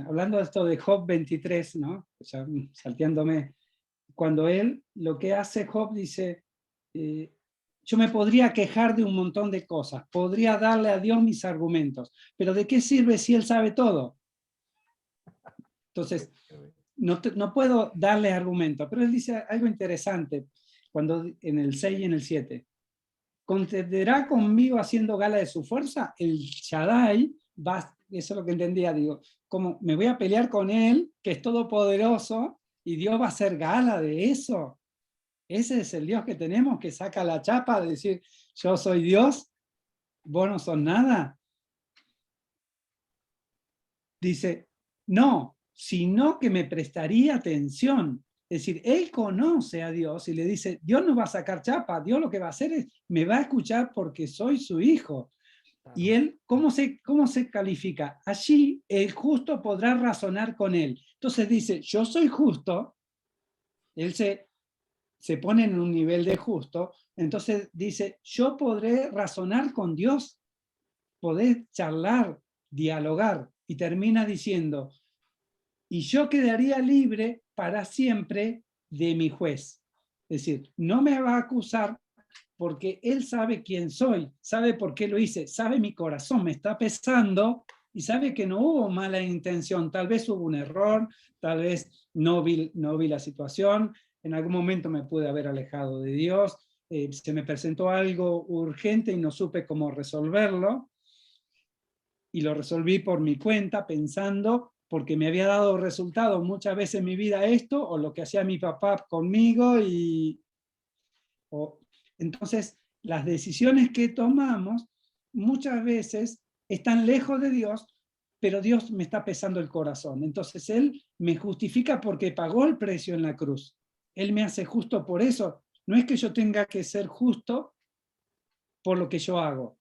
S2: hablando de esto de Job 23, ¿no? Ya, salteándome, cuando él, lo que hace Job dice, yo me podría quejar de un montón de cosas, podría darle a Dios mis argumentos, pero ¿de qué sirve si él sabe todo? Entonces, no puedo darle argumentos, pero él dice algo interesante, cuando en el 6 y en el 7, ¿contenderá conmigo haciendo gala de su fuerza? El Shaddai va, eso es lo que entendía, digo, como me voy a pelear con él, que es todopoderoso, y Dios va a hacer gala de eso. Ese es el Dios que tenemos, que saca la chapa de decir, yo soy Dios, vos no sos nada. Dice, no, sino que me prestaría atención. Es decir, él conoce a Dios y le dice, Dios no va a sacar chapa, Dios lo que va a hacer es, me va a escuchar porque soy su hijo. Y él, ¿cómo se califica? Allí el justo podrá razonar con él. Entonces dice, yo soy justo, él se pone en un nivel de justo, entonces dice, yo podré razonar con Dios, podés charlar, dialogar, y termina diciendo, y yo quedaría libre para siempre de mi juez. Es decir, no me va a acusar porque él sabe quién soy, sabe por qué lo hice, sabe mi corazón, me está pesando y sabe que no hubo mala intención, tal vez hubo un error, tal vez no vi la situación, en algún momento me pude haber alejado de Dios, se me presentó algo urgente y no supe cómo resolverlo, y lo resolví por mi cuenta pensando porque me había dado resultado muchas veces en mi vida esto, o lo que hacía mi papá conmigo, entonces las decisiones que tomamos muchas veces están lejos de Dios, pero Dios me está pesando el corazón. Entonces Él me justifica porque pagó el precio en la cruz. Él me hace justo por eso. No es que yo tenga que ser justo por lo que yo hago.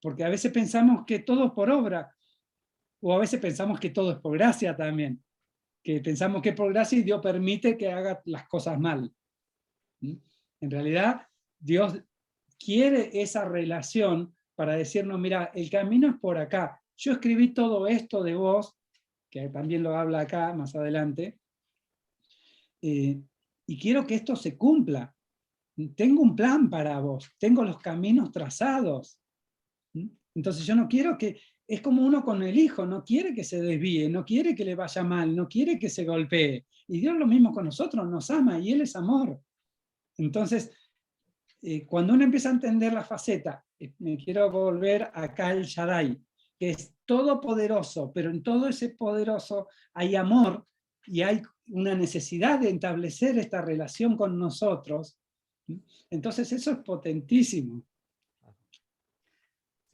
S2: Porque a veces pensamos que todo es por obra, o a veces pensamos que todo es por gracia también. Que pensamos que es por gracia y Dios permite que haga las cosas mal. En realidad, Dios quiere esa relación para decirnos, mira, el camino es por acá. Yo escribí todo esto de vos, que también lo habla acá más adelante, y quiero que esto se cumpla. Tengo un plan para vos, tengo los caminos trazados. Entonces yo no quiero que, es como uno con el hijo, no quiere que se desvíe, no quiere que le vaya mal, no quiere que se golpee. Y Dios lo mismo con nosotros, nos ama y Él es amor. Entonces, cuando uno empieza a entender la faceta, me quiero volver acá al Shaddai, que es todopoderoso, pero en todo ese poderoso hay amor y hay una necesidad de establecer esta relación con nosotros. Entonces eso es potentísimo.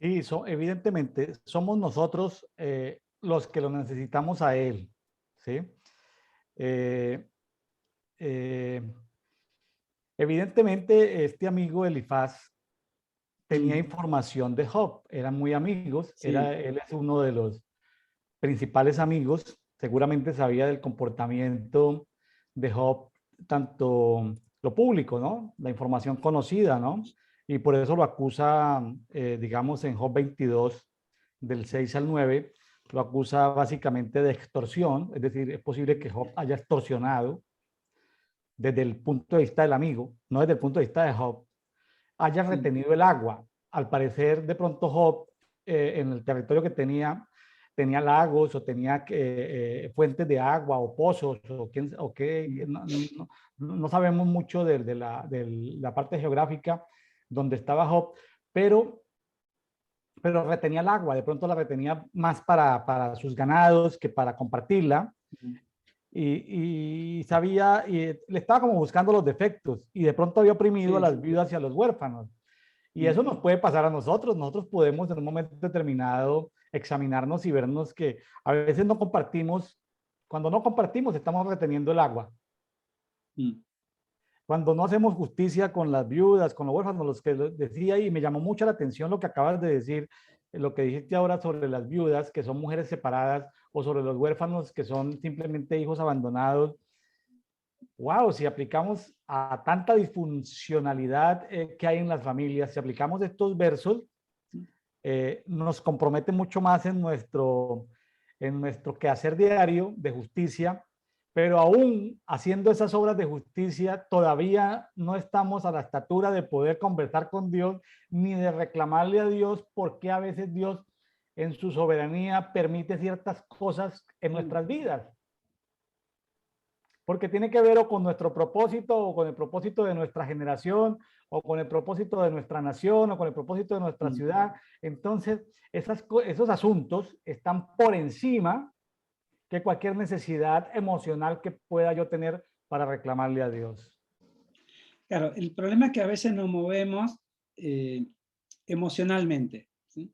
S1: Sí, evidentemente somos nosotros los que lo necesitamos a él, ¿sí? Eh, eh, Evidentemente este amigo Elifaz tenía información de Job, eran muy amigos,
S2: Sí.
S1: él es uno de los principales amigos, seguramente sabía del comportamiento de Job, tanto lo público, ¿no? La información conocida, ¿no? Y por eso lo acusa, digamos, en Job 22, del 6 al 9, lo acusa básicamente de extorsión, es decir, es posible que Job haya extorsionado desde el punto de vista del amigo, no desde el punto de vista de Job, haya retenido el agua. Al parecer, de pronto Job, en el territorio que tenía lagos o tenía fuentes de agua o pozos o qué, no sabemos mucho de la parte geográfica donde estaba Job, pero retenía el agua, de pronto la retenía más para sus ganados que para compartirla. Y sabía, y le estaba como buscando los defectos, y de pronto había oprimido a las viudas y a los huérfanos. Y eso nos puede pasar a nosotros. Nosotros podemos en un momento determinado examinarnos y vernos que a veces no compartimos. Cuando no compartimos, estamos reteniendo el agua. Cuando no hacemos justicia con las viudas, con los huérfanos, los que decía, y me llamó mucho la atención lo que acabas de decir, lo que dijiste ahora sobre las viudas, que son mujeres separadas, o sobre los huérfanos, que son simplemente hijos abandonados. Wow, si aplicamos a tanta disfuncionalidad que hay en las familias, si aplicamos estos versos, nos compromete mucho más en nuestro quehacer diario de justicia, pero aún haciendo esas obras de justicia, todavía no estamos a la estatura de poder conversar con Dios, ni de reclamarle a Dios por qué a veces Dios en su soberanía permite ciertas cosas en nuestras vidas. Porque tiene que ver o con nuestro propósito, o con el propósito de nuestra generación, o con el propósito de nuestra nación, o con el propósito de nuestra ciudad. Entonces, esos asuntos están por encima que cualquier necesidad emocional que pueda yo tener para reclamarle a Dios.
S2: Claro, el problema es que a veces nos movemos emocionalmente, ¿sí?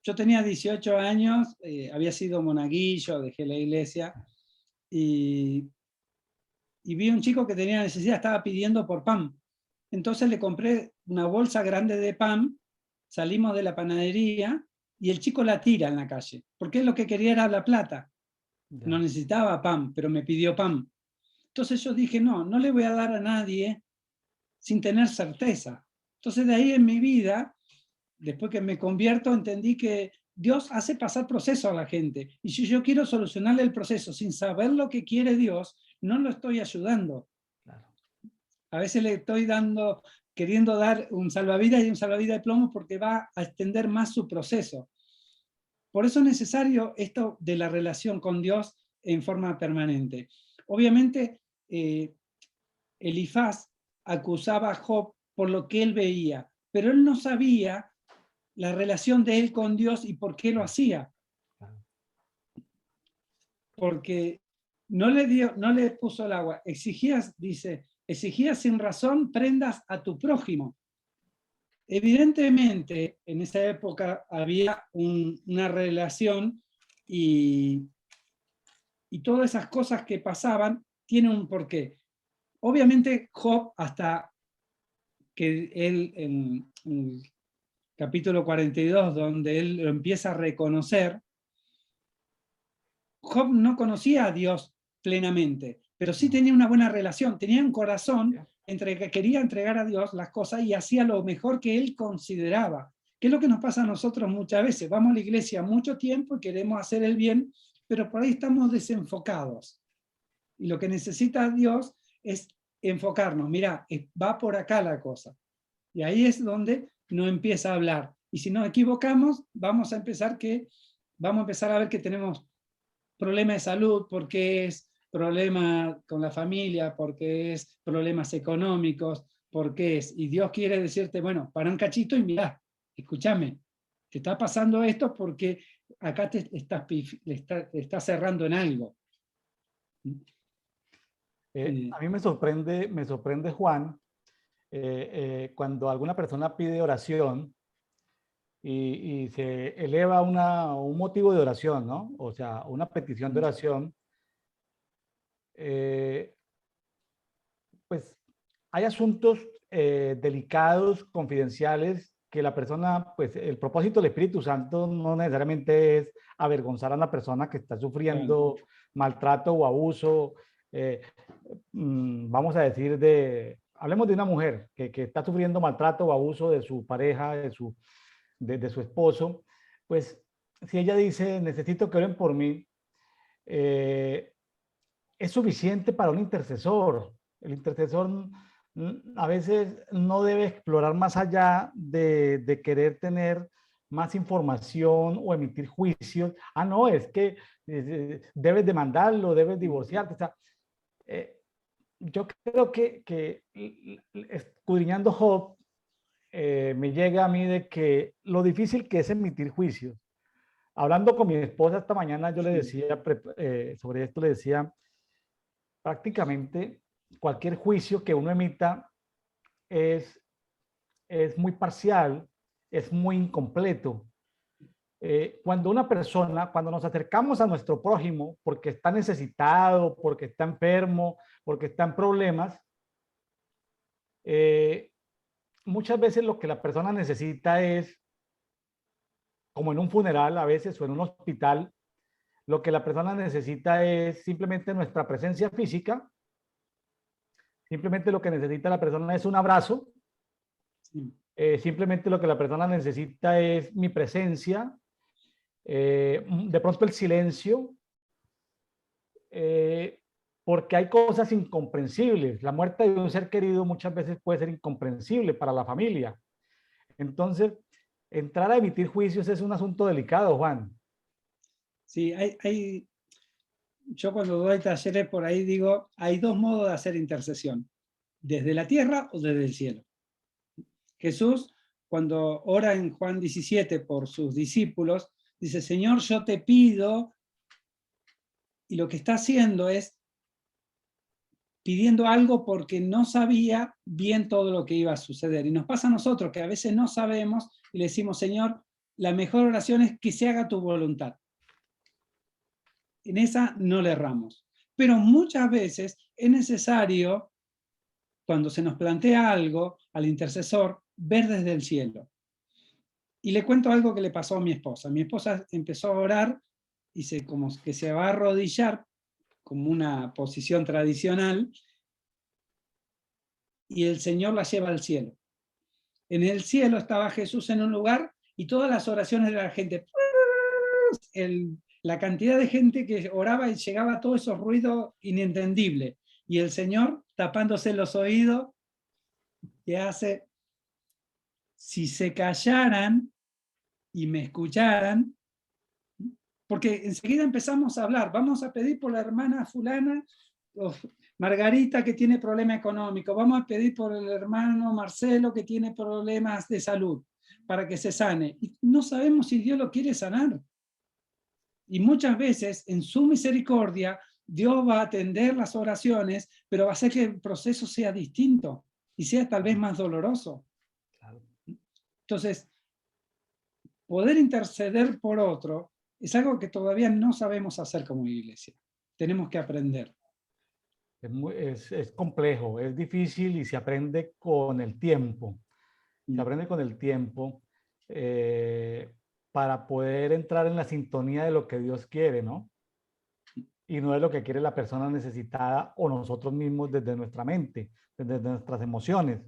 S2: Yo tenía 18 años, había sido monaguillo, dejé la iglesia, y vi un chico que tenía necesidad, estaba pidiendo por pan. Entonces le compré una bolsa grande de pan, salimos de la panadería y el chico la tira en la calle, porque él lo que quería era la plata. No necesitaba pan, pero me pidió pan. Entonces yo dije, no le voy a dar a nadie sin tener certeza. Entonces de ahí en mi vida, después que me convierto, entendí que Dios hace pasar proceso a la gente. Y si yo quiero solucionarle el proceso sin saber lo que quiere Dios, no lo estoy ayudando.
S1: Claro.
S2: A veces le estoy queriendo dar un salvavidas y un salvavidas de plomo porque va a extender más su proceso. Por eso es necesario esto de la relación con Dios en forma permanente. Obviamente, Elifaz acusaba a Job por lo que él veía, pero él no sabía la relación de él con Dios y por qué lo hacía. Porque no le puso el agua. Exigías sin razón prendas a tu prójimo. Evidentemente, en esa época había una relación y todas esas cosas que pasaban tienen un porqué. Obviamente, Job, hasta que él, en el capítulo 42, donde él lo empieza a reconocer, Job no conocía a Dios plenamente, pero sí tenía una buena relación, tenía un corazón entre que quería entregar a Dios las cosas y hacía lo mejor que él consideraba. ¿Qué es lo que nos pasa a nosotros muchas veces? Vamos a la iglesia mucho tiempo y queremos hacer el bien, pero por ahí estamos desenfocados. Y lo que necesita Dios es enfocarnos. Mira, va por acá la cosa. Y ahí es donde no empieza a hablar. y si nos equivocamos, vamos a empezar a ver que tenemos problemas de salud, porque es problema con la familia, porque es problemas económicos, porque es, y Dios quiere decirte, bueno, para un cachito y mirá, escúchame, te está pasando esto porque acá te estás cerrando en algo.
S1: A mí me sorprende Juan, cuando alguna persona pide oración y se eleva un motivo de oración, ¿no? O sea, una petición de oración, eh, pues hay asuntos delicados, confidenciales, que la persona, pues el propósito del Espíritu Santo no necesariamente es avergonzar a una persona que está sufriendo maltrato o abuso. eh, Vamos a decir hablemos de una mujer que está sufriendo maltrato o abuso de su pareja, de su esposo, pues si ella dice, necesito que oren por mí, eh, es suficiente para un intercesor. El intercesor a veces no debe explorar más allá de querer tener más información o emitir juicios. Ah, no, es que debes demandarlo, debes divorciarte. O sea, eh, yo creo que escudriñando Job, me llega a mí de que lo difícil que es emitir juicios. Hablando con mi esposa esta mañana, yo le decía, sobre esto le decía, prácticamente cualquier juicio que uno emita es, es muy parcial, es muy incompleto. Cuando nos acercamos a nuestro prójimo porque está necesitado, porque está enfermo, porque está en problemas, eh, muchas veces lo que la persona necesita es, como en un funeral a veces o en un hospital, lo que la persona necesita es simplemente nuestra presencia física, simplemente lo que necesita la persona es un abrazo, simplemente lo que la persona necesita es mi presencia, de pronto el silencio, eh, porque hay cosas incomprensibles. La muerte de un ser querido muchas veces puede ser incomprensible para la familia. Entonces, entrar a emitir juicios es un asunto delicado, Juan.
S2: Sí, yo cuando doy talleres por ahí digo, hay dos modos de hacer intercesión, desde la tierra o desde el cielo. Jesús, cuando ora en Juan 17 por sus discípulos, dice, Señor, yo te pido, y lo que está haciendo es pidiendo algo porque no sabía bien todo lo que iba a suceder. Y nos pasa a nosotros que a veces no sabemos y le decimos, Señor, la mejor oración es que se haga tu voluntad. En esa no le erramos. Pero muchas veces es necesario, cuando se nos plantea algo al intercesor, ver desde el cielo. Y le cuento algo que le pasó a mi esposa. Mi esposa empezó a orar y como que se va a arrodillar como una posición tradicional y el Señor la lleva al cielo. En el cielo estaba Jesús en un lugar y todas las oraciones de la gente, la cantidad de gente que oraba y llegaba a todos esos ruidos inentendibles. Y el Señor tapándose los oídos, que hace, si se callaran y me escucharan, porque enseguida empezamos a hablar, vamos a pedir por la hermana fulana, Margarita que tiene problema económico, vamos a pedir por el hermano Marcelo que tiene problemas de salud, para que se sane. Y no sabemos si Dios lo quiere sanar. Y muchas veces, en su misericordia, Dios va a atender las oraciones, pero va a hacer que el proceso sea distinto y sea tal vez más doloroso. Entonces, poder interceder por otro es algo que todavía no sabemos hacer como iglesia. Tenemos que aprender.
S1: Es complejo, es difícil y se aprende con el tiempo. Se aprende con el tiempo para poder entrar en la sintonía de lo que Dios quiere, ¿no? Y no de lo que quiere la persona necesitada o nosotros mismos desde nuestra mente, desde nuestras emociones.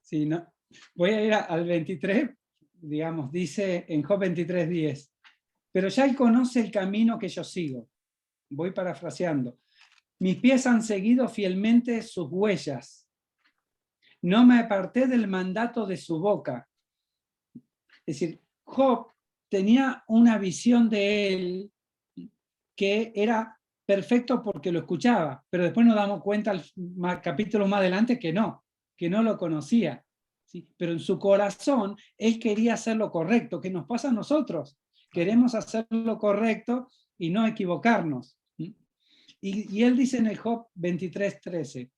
S2: Sí, no. Voy a ir al 23, digamos, dice en Job 23:10, pero ya él conoce el camino que yo sigo. Voy parafraseando. Mis pies han seguido fielmente sus huellas. No me aparté del mandato de su boca. Es decir, Job tenía una visión de él que era perfecto porque lo escuchaba, pero después nos damos cuenta al capítulo más adelante que no lo conocía. ¿Sí? Pero en su corazón él quería hacer lo correcto, que nos pasa a nosotros. Queremos hacer lo correcto y no equivocarnos. Y él dice en el Job 23:13,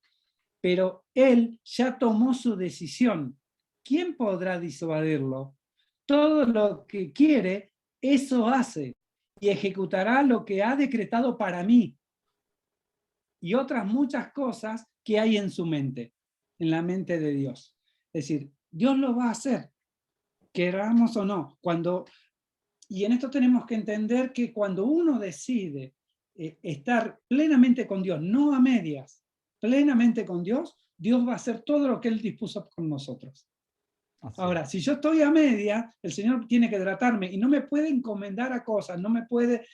S2: pero él ya tomó su decisión. ¿Quién podrá disuadirlo? Todo lo que quiere, eso hace, y ejecutará lo que ha decretado para mí. Y otras muchas cosas que hay en su mente, en la mente de Dios. Es decir, Dios lo va a hacer, queramos o no. Y en esto tenemos que entender que cuando uno decide estar plenamente con Dios, no a medias, plenamente con Dios, Dios va a hacer todo lo que Él dispuso con nosotros.
S1: Así
S2: Ahora,
S1: es.
S2: si yo estoy a media, el Señor tiene que tratarme y no me puede encomendar a cosas, no me puede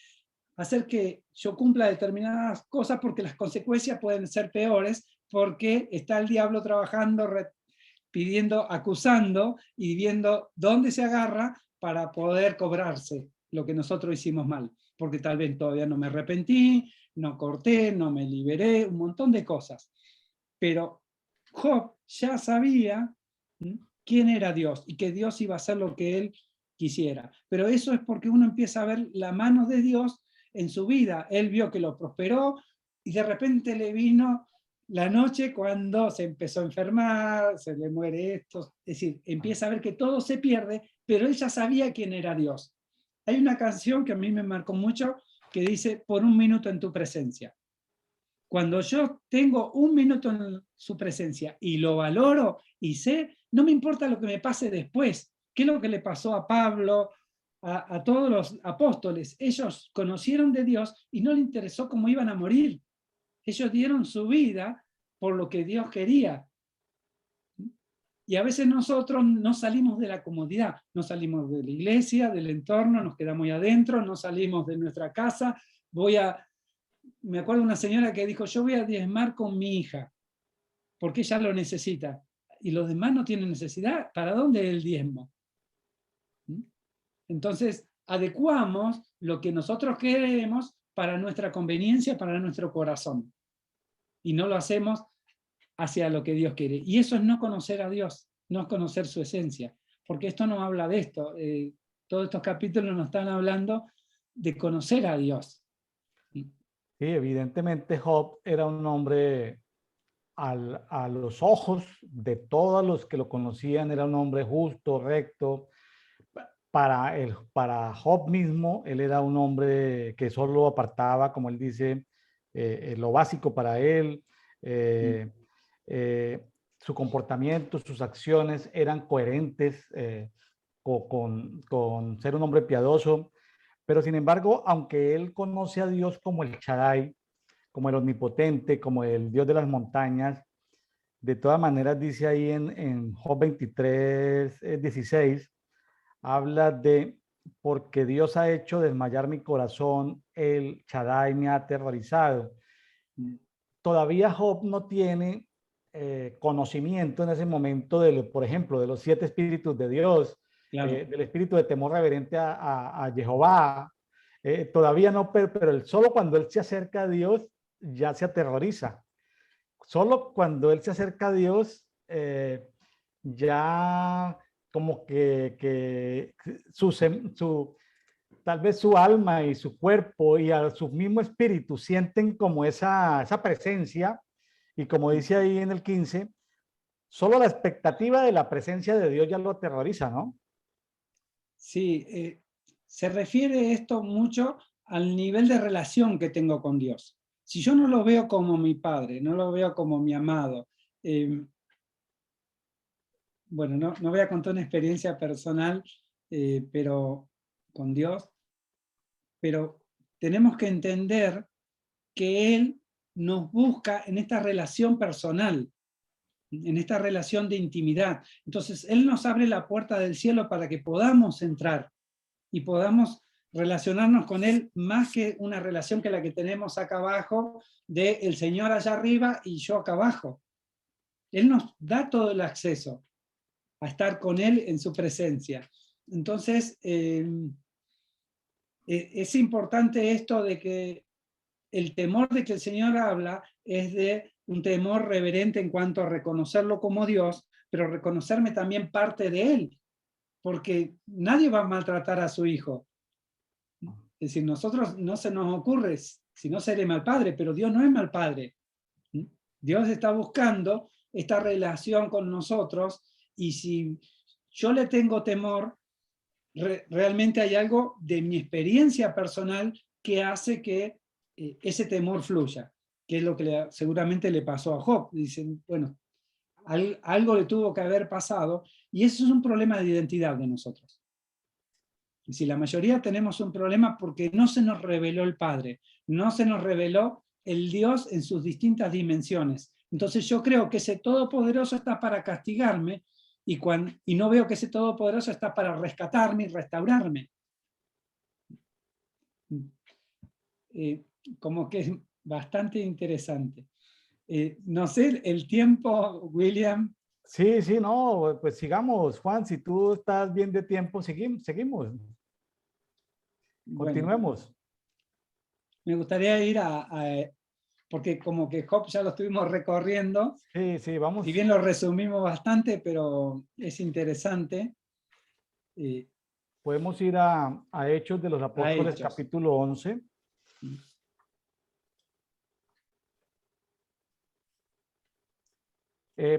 S2: hacer que yo cumpla determinadas cosas porque las consecuencias pueden ser peores, porque está el diablo trabajando, pidiendo, acusando y viendo dónde se agarra para poder cobrarse lo que nosotros hicimos mal. Porque tal vez todavía no me arrepentí, no corté, no me liberé, un montón de cosas. Pero Job ya sabía quién era Dios y que Dios iba a hacer lo que él quisiera. Pero eso es porque uno empieza a ver la mano de Dios en su vida. Él vio que lo prosperó y de repente le vino la noche cuando se empezó a enfermar, se le muere esto. Es decir, empieza a ver que todo se pierde, pero él ya sabía quién era Dios. Hay una canción que a mí me marcó mucho que dice, por un minuto en tu presencia. Cuando yo tengo un minuto en su presencia y lo valoro y sé, no me importa lo que me pase después. ¿Qué es lo que le pasó a Pablo, a todos los apóstoles? Ellos conocieron de Dios y no les interesó cómo iban a morir. Ellos dieron su vida por lo que Dios quería. Y a veces nosotros no salimos de la comodidad, no salimos de la iglesia, del entorno, nos quedamos ahí adentro, no salimos de nuestra casa. Me acuerdo de una señora que dijo, yo voy a diezmar con mi hija, porque ella lo necesita. Y los demás no tienen necesidad. ¿Para dónde es el diezmo? Entonces, adecuamos lo que nosotros queremos para nuestra conveniencia, para nuestro corazón. Y no lo hacemos hacia lo que Dios quiere. Y eso es no conocer a Dios, no es conocer su esencia. Porque esto no habla de esto. Todos estos capítulos nos están hablando de conocer a Dios.
S1: Sí, evidentemente Job era un hombre a los ojos de todos los que lo conocían, era un hombre justo, recto. Para Job mismo, él era un hombre que solo apartaba, como él dice, lo básico para él. Eh, su comportamiento, sus acciones eran coherentes con ser un hombre piadoso. Pero sin embargo, aunque él conoce a Dios como el Shaddai, como el omnipotente, como el Dios de las montañas, de todas maneras dice ahí en Job 23, 16, habla de, porque Dios ha hecho desmayar mi corazón, el Shaddai me ha aterrorizado. Todavía Job no tiene conocimiento en ese momento, por ejemplo, de los 7 espíritus de Dios,
S2: Claro.
S1: del espíritu de temor reverente a Jehová. Todavía no, pero solo cuando él se acerca a Dios ya se aterroriza. Solo cuando él se acerca a Dios, ya como que tal vez su alma y su cuerpo y a su mismo espíritu sienten como esa presencia, y como dice ahí en el 15, solo la expectativa de la presencia de Dios ya lo aterroriza, ¿no?
S2: Sí, se refiere esto mucho al nivel de relación que tengo con Dios. Si yo no lo veo como mi padre, no lo veo como mi amado, bueno, no voy a contar una experiencia personal, pero con Dios, pero tenemos que entender que Él nos busca en esta relación personal, en esta relación de intimidad. Entonces, Él nos abre la puerta del cielo para que podamos entrar y podamos relacionarnos con Él más que una relación que la que tenemos acá abajo, de el Señor allá arriba y yo acá abajo. Él nos da todo el acceso a estar con Él en su presencia. Entonces, es importante esto de que el temor de que el Señor habla es de un temor reverente en cuanto a reconocerlo como Dios, pero reconocerme también parte de Él, porque nadie va a maltratar a su hijo. Es decir, nosotros no se nos ocurre, si no seré mal padre, pero Dios no es mal padre. Dios está buscando esta relación con nosotros, y si yo le tengo temor, realmente hay algo de mi experiencia personal que hace que ese temor fluya, que es lo que seguramente le pasó a Job. Dicen, bueno, algo le tuvo que haber pasado, y eso es un problema de identidad de nosotros. Si la mayoría tenemos un problema porque no se nos reveló el Padre, no se nos reveló el Dios en sus distintas dimensiones. Entonces yo creo que ese Todopoderoso está para castigarme, y no veo que ese Todopoderoso está para rescatarme y restaurarme. Como que es bastante interesante. No sé, el tiempo, William.
S1: Sí, sí, no, pues sigamos, Juan, si tú estás bien de tiempo, seguimos,
S2: Bueno,
S1: continuemos.
S2: me gustaría ir porque como que Job ya lo estuvimos recorriendo,
S1: Sí, sí, vamos.
S2: si bien lo resumimos bastante, pero es interesante.
S1: Podemos ir a Hechos de los Apóstoles,
S2: Hechos.
S1: capítulo 11.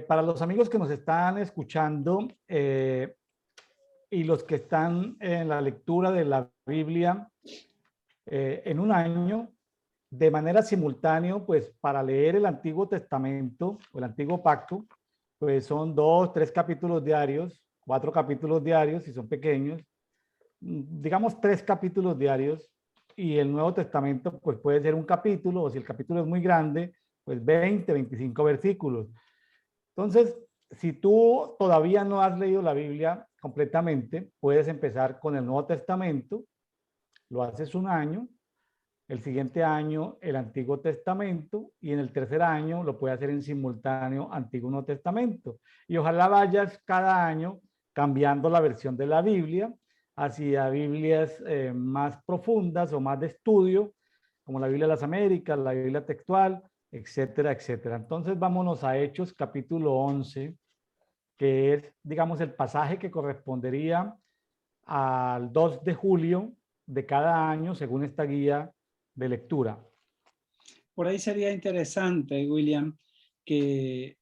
S1: Para los amigos que nos están escuchando y los que están en la lectura de la Biblia en un año, de manera simultánea, pues para leer el Antiguo Testamento o el Antiguo Pacto, pues son 2, 3 capítulos diarios, 4 capítulos diarios si son pequeños, digamos 3 capítulos diarios, y el Nuevo Testamento pues puede ser un capítulo, o si el capítulo es muy grande, pues 20, 25 versículos. Entonces, si tú todavía no has leído la Biblia completamente, puedes empezar con el Nuevo Testamento, lo haces un año, el siguiente año el Antiguo Testamento, y en el tercer año lo puedes hacer en simultáneo Antiguo y Nuevo Testamento. Y ojalá vayas cada año cambiando la versión de la Biblia hacia Biblias más profundas o más de estudio, como la Biblia de las Américas, la Biblia textual, etcétera, etcétera. Entonces vámonos a Hechos capítulo 11, que es, digamos, el pasaje que correspondería al 2 de julio de cada año, según esta guía de lectura.
S2: Por ahí sería interesante, William, que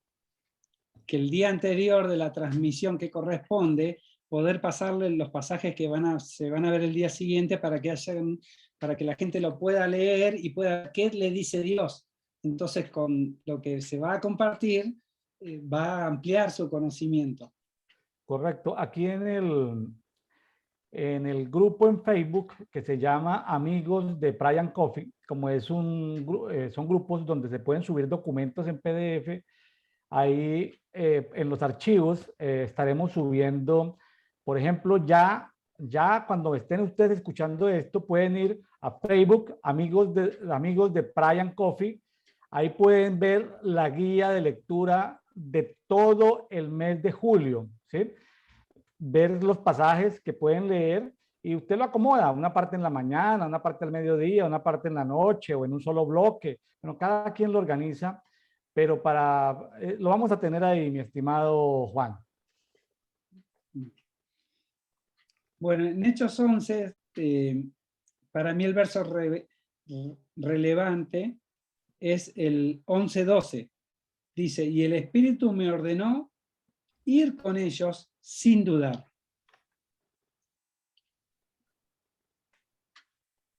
S2: el día anterior de la transmisión que corresponde, poder pasarle los pasajes que se van a ver el día siguiente para que la gente lo pueda leer y pueda ver qué le dice Dios. Entonces, con lo que se va a compartir, va a ampliar su conocimiento.
S1: Correcto. Aquí en el grupo en Facebook que se llama Amigos de Brian Coffee, como es son grupos donde se pueden subir documentos en PDF, ahí en los archivos estaremos subiendo, por ejemplo, ya cuando estén ustedes escuchando esto, pueden ir a Facebook, amigos de Brian Coffee, ahí pueden ver la guía de lectura de todo el mes de julio, ¿sí? Ver los pasajes que pueden leer y usted lo acomoda, una parte en la mañana, una parte al mediodía, una parte en la noche o en un solo bloque. Bueno, cada quien lo organiza, pero lo vamos a tener ahí, mi estimado Juan.
S2: Bueno, en Hechos 11, para mí el verso relevante es el 11:12. Dice, y el Espíritu me ordenó ir con ellos sin dudar.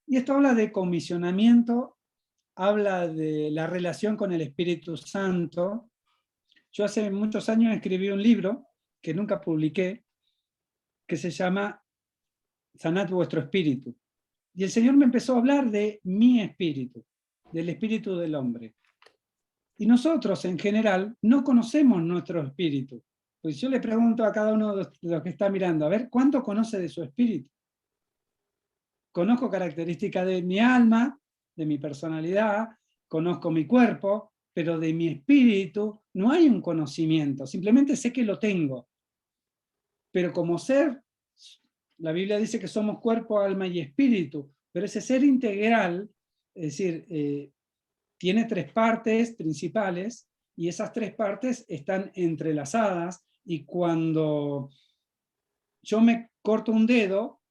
S2: Y esto habla de comisionamiento, habla de la relación con el Espíritu Santo. Yo hace muchos años escribí un libro que nunca publiqué, que se llama Sanad vuestro espíritu. Y el Señor me empezó a hablar de mi espíritu, del espíritu del hombre. Y nosotros, en general, no conocemos nuestro espíritu. Pues yo le pregunto a cada uno de los que está mirando, a ver, ¿cuánto conoce de su espíritu? Conozco características de mi alma, de mi personalidad, conozco mi cuerpo, pero de mi espíritu no hay un conocimiento, simplemente sé que lo tengo. Pero como ser la Biblia dice que somos cuerpo, alma y espíritu, pero ese ser integral, es decir, tiene tres partes principales y esas tres partes están entrelazadas, y cuando yo me corto un dedo,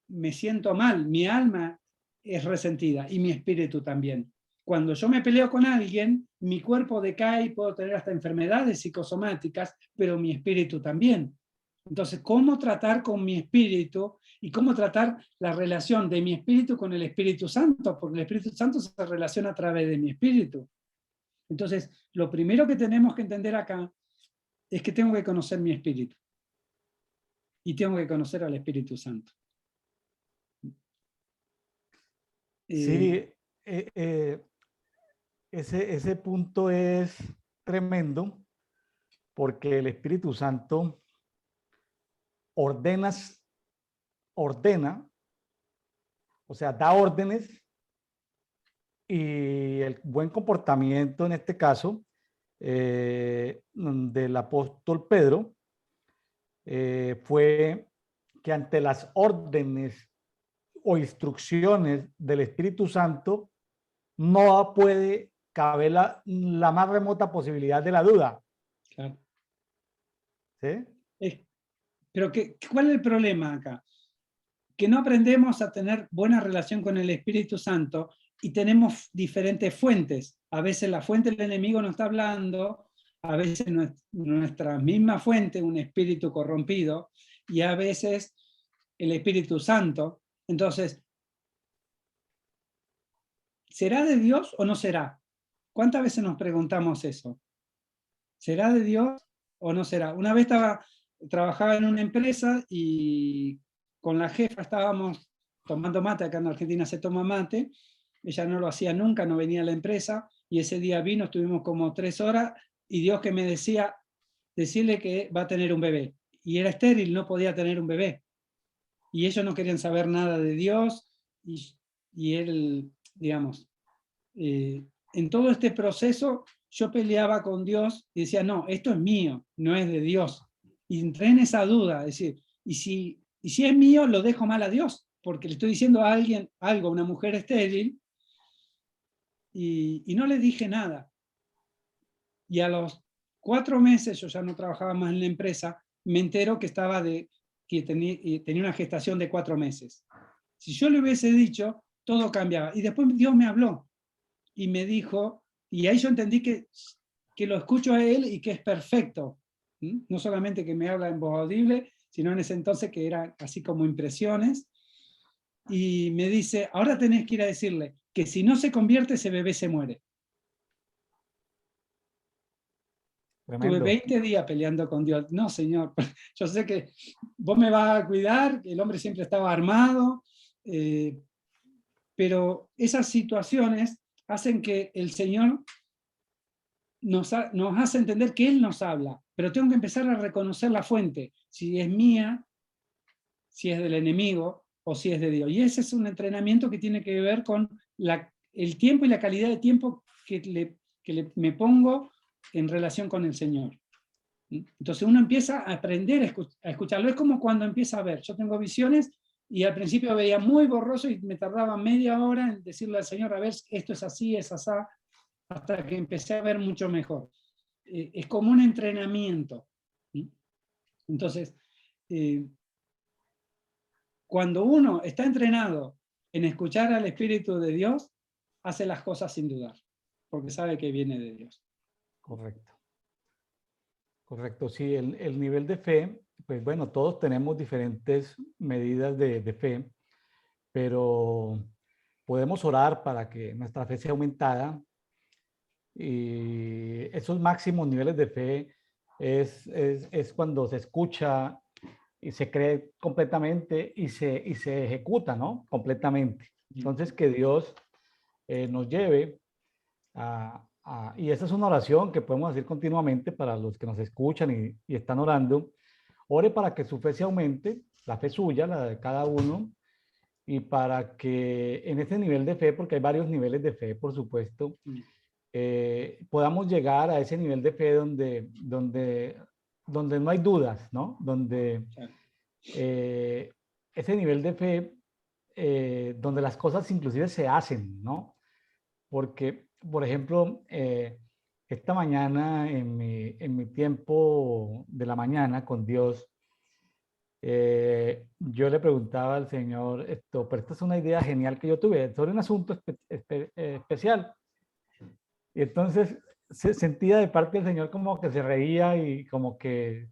S2: me siento mal, mi alma es resentida y mi espíritu también. Cuando yo me peleo con alguien, mi cuerpo decae y puedo tener hasta enfermedades psicosomáticas, pero mi espíritu también. Entonces, ¿cómo tratar con mi espíritu y cómo tratar la relación de mi espíritu con el Espíritu Santo? Porque el Espíritu Santo se relaciona a través de mi espíritu. Entonces, lo primero que tenemos que entender acá es que tengo que conocer mi espíritu y tengo que conocer al Espíritu Santo.
S1: Sí, ese punto es tremendo porque el Espíritu Santo ordenas, ordena, o sea, da órdenes, y el buen comportamiento en este caso del apóstol Pedro fue que ante las órdenes o instrucciones del Espíritu Santo no puede caber la más remota posibilidad de la duda.
S2: Claro.
S1: ¿Sí?
S2: Pero ¿cuál es el problema acá? Que no aprendemos a tener buena relación con el Espíritu Santo y tenemos diferentes fuentes. A veces la fuente del enemigo nos está hablando, a veces nuestra misma fuente, un espíritu corrompido, y a veces el Espíritu Santo. Entonces, ¿será de Dios o no será? ¿Cuántas veces nos preguntamos eso? ¿Será de Dios o no será? Una vez trabajaba en una empresa y con la jefa estábamos tomando mate, acá en Argentina se toma mate, ella no lo hacía nunca, no venía a la empresa, y ese día vino, estuvimos como 3 horas, y Dios que me decía, decirle que va a tener un bebé. Y era estéril, no podía tener un bebé. Y ellos no querían saber nada de Dios, y él, digamos, en todo este proceso yo peleaba con Dios y decía, no, esto es mío, no es de Dios. Y entré en esa duda, es decir, y si es mío, lo dejo mal a Dios, porque le estoy diciendo a alguien algo, a una mujer estéril, y no le dije nada. Y a los 4 meses, yo ya no trabajaba más en la empresa, me entero que que tenía una gestación de 4 meses. Si yo le hubiese dicho, todo cambiaba. Y después Dios me habló y me dijo, y ahí yo entendí que lo escucho a él y que es perfecto. No solamente que me habla en voz audible, sino en ese entonces que era así como impresiones. Y me dice, ahora tenés que ir a decirle que si no se convierte, ese bebé se muere. Tuve
S1: Tremendo.
S2: 20 días peleando con Dios. No, Señor, yo sé que vos me vas a cuidar, que el hombre siempre estaba armado, pero esas situaciones hacen que el Señor nos hace entender que Él nos habla, pero tengo que empezar a reconocer la fuente, si es mía, si es del enemigo o si es de Dios. Y ese es un entrenamiento que tiene que ver con el tiempo y la calidad de tiempo que me pongo en relación con el Señor. Entonces uno empieza a aprender a escucharlo. Es como cuando empieza a ver. Yo tengo visiones y al principio veía muy borroso y me tardaba media hora en decirle al Señor, a ver, esto es así, es asá, hasta que empecé a ver mucho mejor. Es como un entrenamiento. Entonces, cuando uno está entrenado en escuchar al Espíritu de Dios, hace las cosas sin dudar, porque sabe que viene de Dios.
S1: Correcto. Correcto, sí, el nivel de fe, pues bueno, todos tenemos diferentes medidas de fe, pero podemos orar para que nuestra fe sea aumentada, y esos máximos niveles de fe es cuando se escucha y se cree completamente y se ejecuta, ¿no? Completamente. Entonces, que Dios nos lleve y esa es una oración que podemos hacer continuamente para los que nos escuchan y están orando. Ore para que su fe se aumente, la fe suya, la de cada uno, y para que en ese nivel de fe, porque hay varios niveles de fe, por supuesto, podamos llegar a ese nivel de fe donde no hay dudas, ¿no? Donde ese nivel de fe donde las cosas inclusive se hacen, ¿no? Porque, por ejemplo, esta mañana en mi tiempo de la mañana con Dios, yo le preguntaba al Señor, pero esta es una idea genial que yo tuve sobre un asunto especial. Y entonces sentía de parte del Señor como que se reía y como que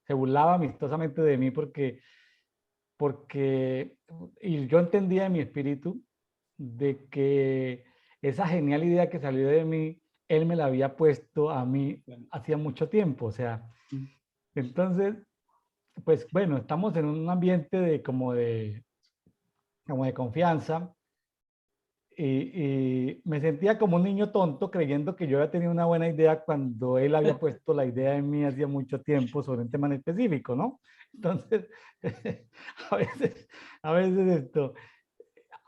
S1: se burlaba amistosamente de mí porque y yo entendía en mi espíritu de que esa genial idea que salió de mí, Él me la había puesto a mí hacía mucho tiempo. O sea, entonces, pues bueno, estamos en un ambiente de como de confianza. Y me sentía como un niño tonto creyendo que yo había tenido una buena idea cuando él había puesto la idea en mí hacía mucho tiempo sobre un tema en específico, ¿no? Entonces, a veces, a veces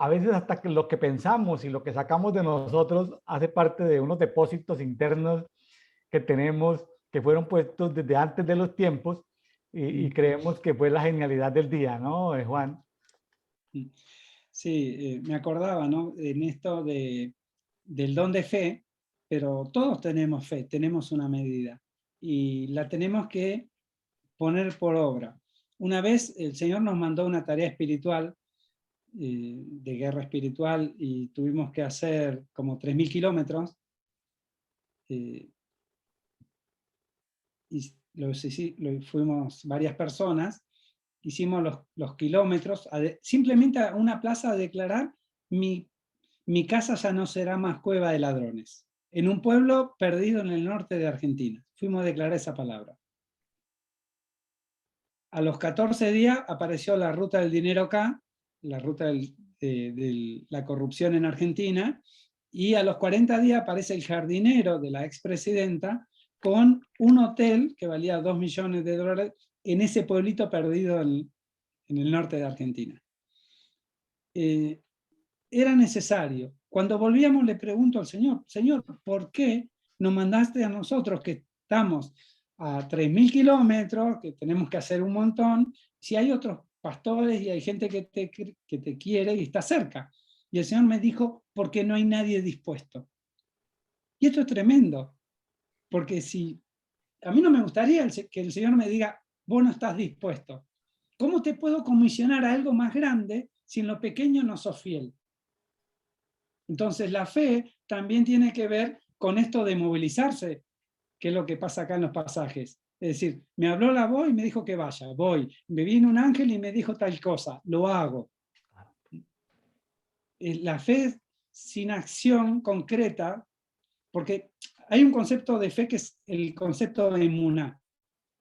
S1: a veces hasta que lo que pensamos y lo que sacamos de nosotros hace parte de unos depósitos internos que tenemos, que fueron puestos desde antes de los tiempos y creemos que fue la genialidad del día, ¿no, Juan?
S2: Sí, me acordaba, ¿no? En esto del don de fe, pero todos tenemos fe, tenemos una medida y la tenemos que poner por obra. Una vez el Señor nos mandó una tarea espiritual, de guerra espiritual, y tuvimos que hacer como 3.000 kilómetros, y fuimos varias personas, hicimos los kilómetros, simplemente a una plaza a declarar, mi casa ya no será más cueva de ladrones. En un pueblo perdido en el norte de Argentina. Fuimos a declarar esa palabra. A los 14 días apareció la ruta del dinero acá, la ruta de la corrupción en Argentina, y a los 40 días aparece el jardinero de la expresidenta con un hotel que valía $2 millones en ese pueblito perdido en el norte de Argentina. Era necesario. Cuando volvíamos le pregunto al Señor, Señor, ¿por qué nos mandaste a nosotros que estamos a 3.000 kilómetros, que tenemos que hacer un montón, si hay otros pastores y hay gente que te quiere y está cerca? Y el Señor me dijo, porque no hay nadie dispuesto. Y esto es tremendo, porque si a mí no me gustaría que el Señor me diga, vos no estás dispuesto. ¿Cómo te puedo comisionar a algo más grande si en lo pequeño no sos fiel? Entonces la fe también tiene que ver con esto de movilizarse, que es lo que pasa acá en los pasajes. Es decir, me habló la voz y me dijo que vaya, voy. Me vino un ángel y me dijo tal cosa, lo hago. La fe sin acción concreta, porque hay un concepto de fe que es el concepto de emuná.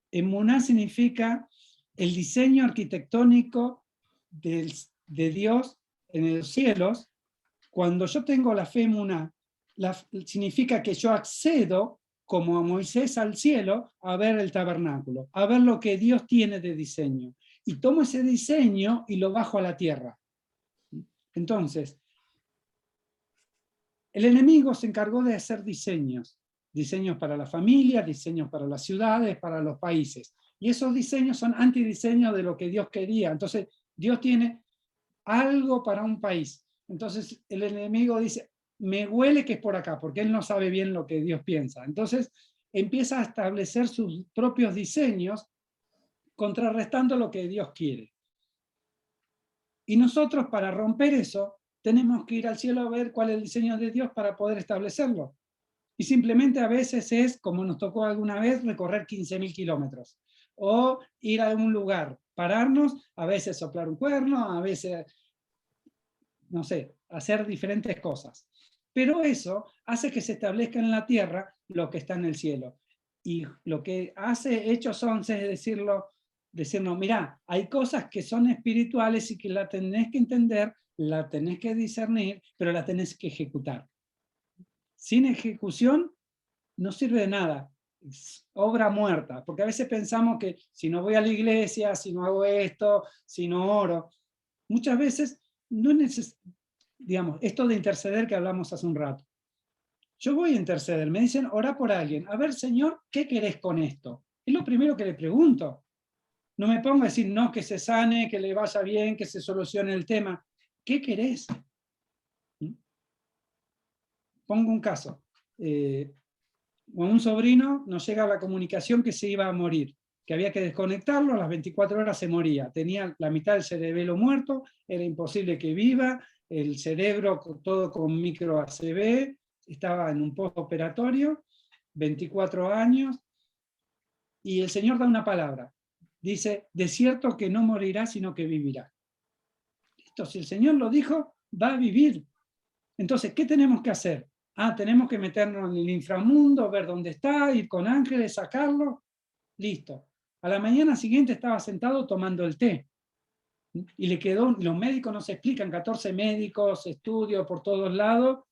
S2: Emuná significa el diseño arquitectónico de Dios en los cielos. Cuando yo tengo la fe emuná, significa que yo accedo como a Moisés al cielo a ver el tabernáculo, a ver lo que Dios tiene de diseño. Y tomo ese diseño y lo bajo a la tierra. Entonces, el enemigo se encargó de hacer diseños para la familia, diseños para las ciudades, para los países. Y esos diseños son antidiseños de lo que Dios quería. Entonces, Dios tiene algo para un país. Entonces, el enemigo dice, me huele que es por acá, porque él no sabe bien lo que Dios piensa. Entonces, empieza a establecer sus propios diseños, contrarrestando lo que Dios quiere. Y nosotros, para romper eso, tenemos que ir al cielo a ver cuál es el diseño de Dios para poder establecerlo. Y simplemente a veces es, como nos tocó alguna vez, recorrer 15.000 kilómetros. O ir a algún lugar, pararnos, a veces soplar un cuerno, a veces, no sé, hacer diferentes cosas. Pero eso hace que se establezca en la tierra lo que está en el cielo. Y lo que hace Hechos 11 es decirnos, mirá, hay cosas que son espirituales y que la tenés que entender, la tenés que discernir, pero la tenés que ejecutar. Sin ejecución no sirve de nada, es obra muerta, porque a veces pensamos que si no voy a la iglesia, si no hago esto, si no oro, muchas veces no es digamos, esto de interceder que hablamos hace un rato. Yo voy a interceder, me dicen, ora por alguien, a ver, Señor, ¿qué querés con esto? Es lo primero que le pregunto. No me pongo a decir, no, que se sane, que le vaya bien, que se solucione el tema. ¿Qué querés? Pongo un caso. Con un sobrino nos llega la comunicación que se iba a morir, que había que desconectarlo, a las 24 horas se moría. Tenía la mitad del cerebelo muerto, era imposible que viva, el cerebro todo con micro ACV, estaba en un postoperatorio, 24 años, y el Señor da una palabra. Dice, de cierto que no morirá, sino que vivirá. Listo, si el Señor lo dijo, va a vivir. Entonces, ¿qué tenemos que hacer? Tenemos que meternos en el inframundo, ver dónde está, ir con ángeles, sacarlo. Listo. A la mañana siguiente estaba sentado tomando el té. Y le quedó, los médicos no se explican, 14 médicos, estudios por todos lados,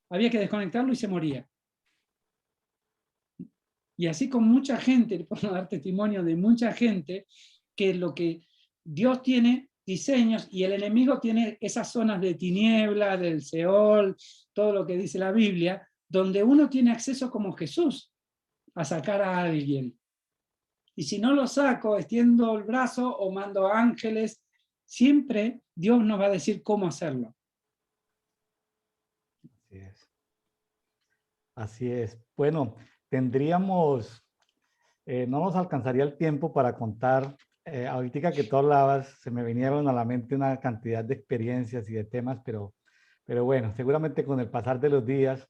S2: había que desconectarlo y se moría. Y así con mucha gente, le puedo dar testimonio de mucha gente, que lo que Dios tiene diseños y el enemigo tiene esas zonas de tiniebla, del Seol, todo lo que dice la Biblia, donde uno tiene acceso como Jesús a sacar a alguien. Y si no lo saco, extiendo el brazo o mando ángeles, siempre Dios nos va a decir cómo hacerlo.
S1: Así es. Así es. Bueno, tendríamos, no nos alcanzaría el tiempo para contar, ahorita que tú hablabas, se me vinieron a la mente una cantidad de experiencias y de temas, pero bueno, seguramente con el pasar de los días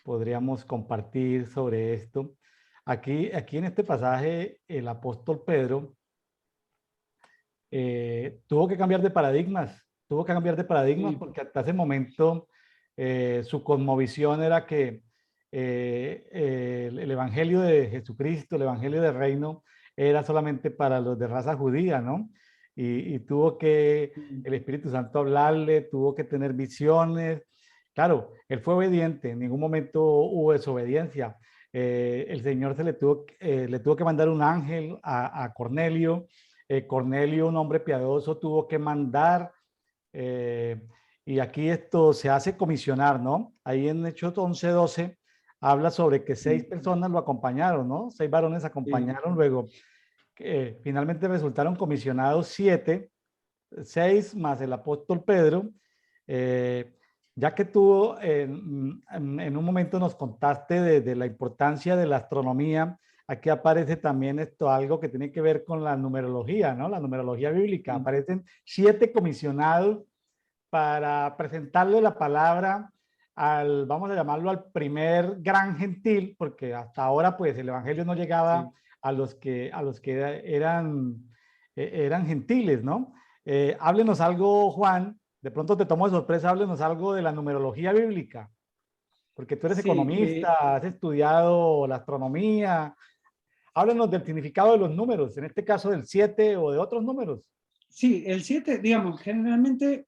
S1: podríamos compartir sobre esto. Aquí en este pasaje, el apóstol Pedro tuvo que cambiar de paradigmas,
S2: Sí.
S1: porque hasta ese momento su cosmovisión era que el evangelio de Jesucristo, el evangelio del reino, era solamente para los de raza judía, ¿no? Y tuvo que el Espíritu Santo hablarle, tuvo que tener visiones. Claro, él fue obediente, en ningún momento hubo desobediencia. El Señor le tuvo que mandar un ángel a Cornelio. Cornelio, un hombre piadoso, tuvo que mandar, y aquí esto se hace comisionar, ¿no? Ahí en Hechos 11:12 habla sobre que 6 personas lo acompañaron, ¿no? 6 varones acompañaron, luego finalmente resultaron comisionados 7, 6 más el apóstol Pedro. Ya que tú en un momento nos contaste de la importancia de la astronomía, aquí aparece también esto, algo que tiene que ver con la numerología, ¿no? La numerología bíblica. Aparecen 7 comisionados para presentarle la palabra al, vamos a llamarlo, al primer gran gentil, porque hasta ahora pues el evangelio no llegaba a los que eran gentiles, ¿no? Háblenos algo, Juan, de pronto te tomo de sorpresa, háblenos algo de la numerología bíblica, porque tú eres
S2: Sí,
S1: economista, has estudiado la astronomía. Háblenos del significado de los números, en este caso del 7 o de otros números.
S2: sí, el 7, digamos, generalmente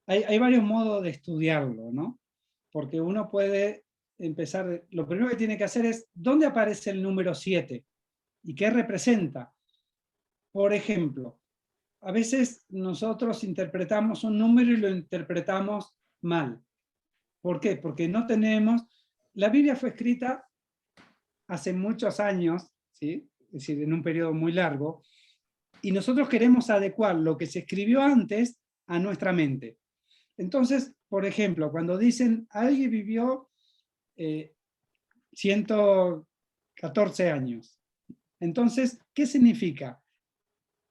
S2: hay varios modos de estudiarlo, ¿no? Porque uno puede empezar, lo primero que tiene que hacer es, ¿dónde aparece el número 7? ¿Y qué representa? Por ejemplo, a veces nosotros interpretamos un número y lo interpretamos mal. ¿Por qué? Porque no tenemos, la Biblia fue escrita hace muchos años, ¿sí? Es decir, en un periodo muy largo, y nosotros queremos adecuar lo que se escribió antes a nuestra mente. Entonces, por ejemplo, cuando dicen alguien vivió 114 años, entonces, ¿qué significa?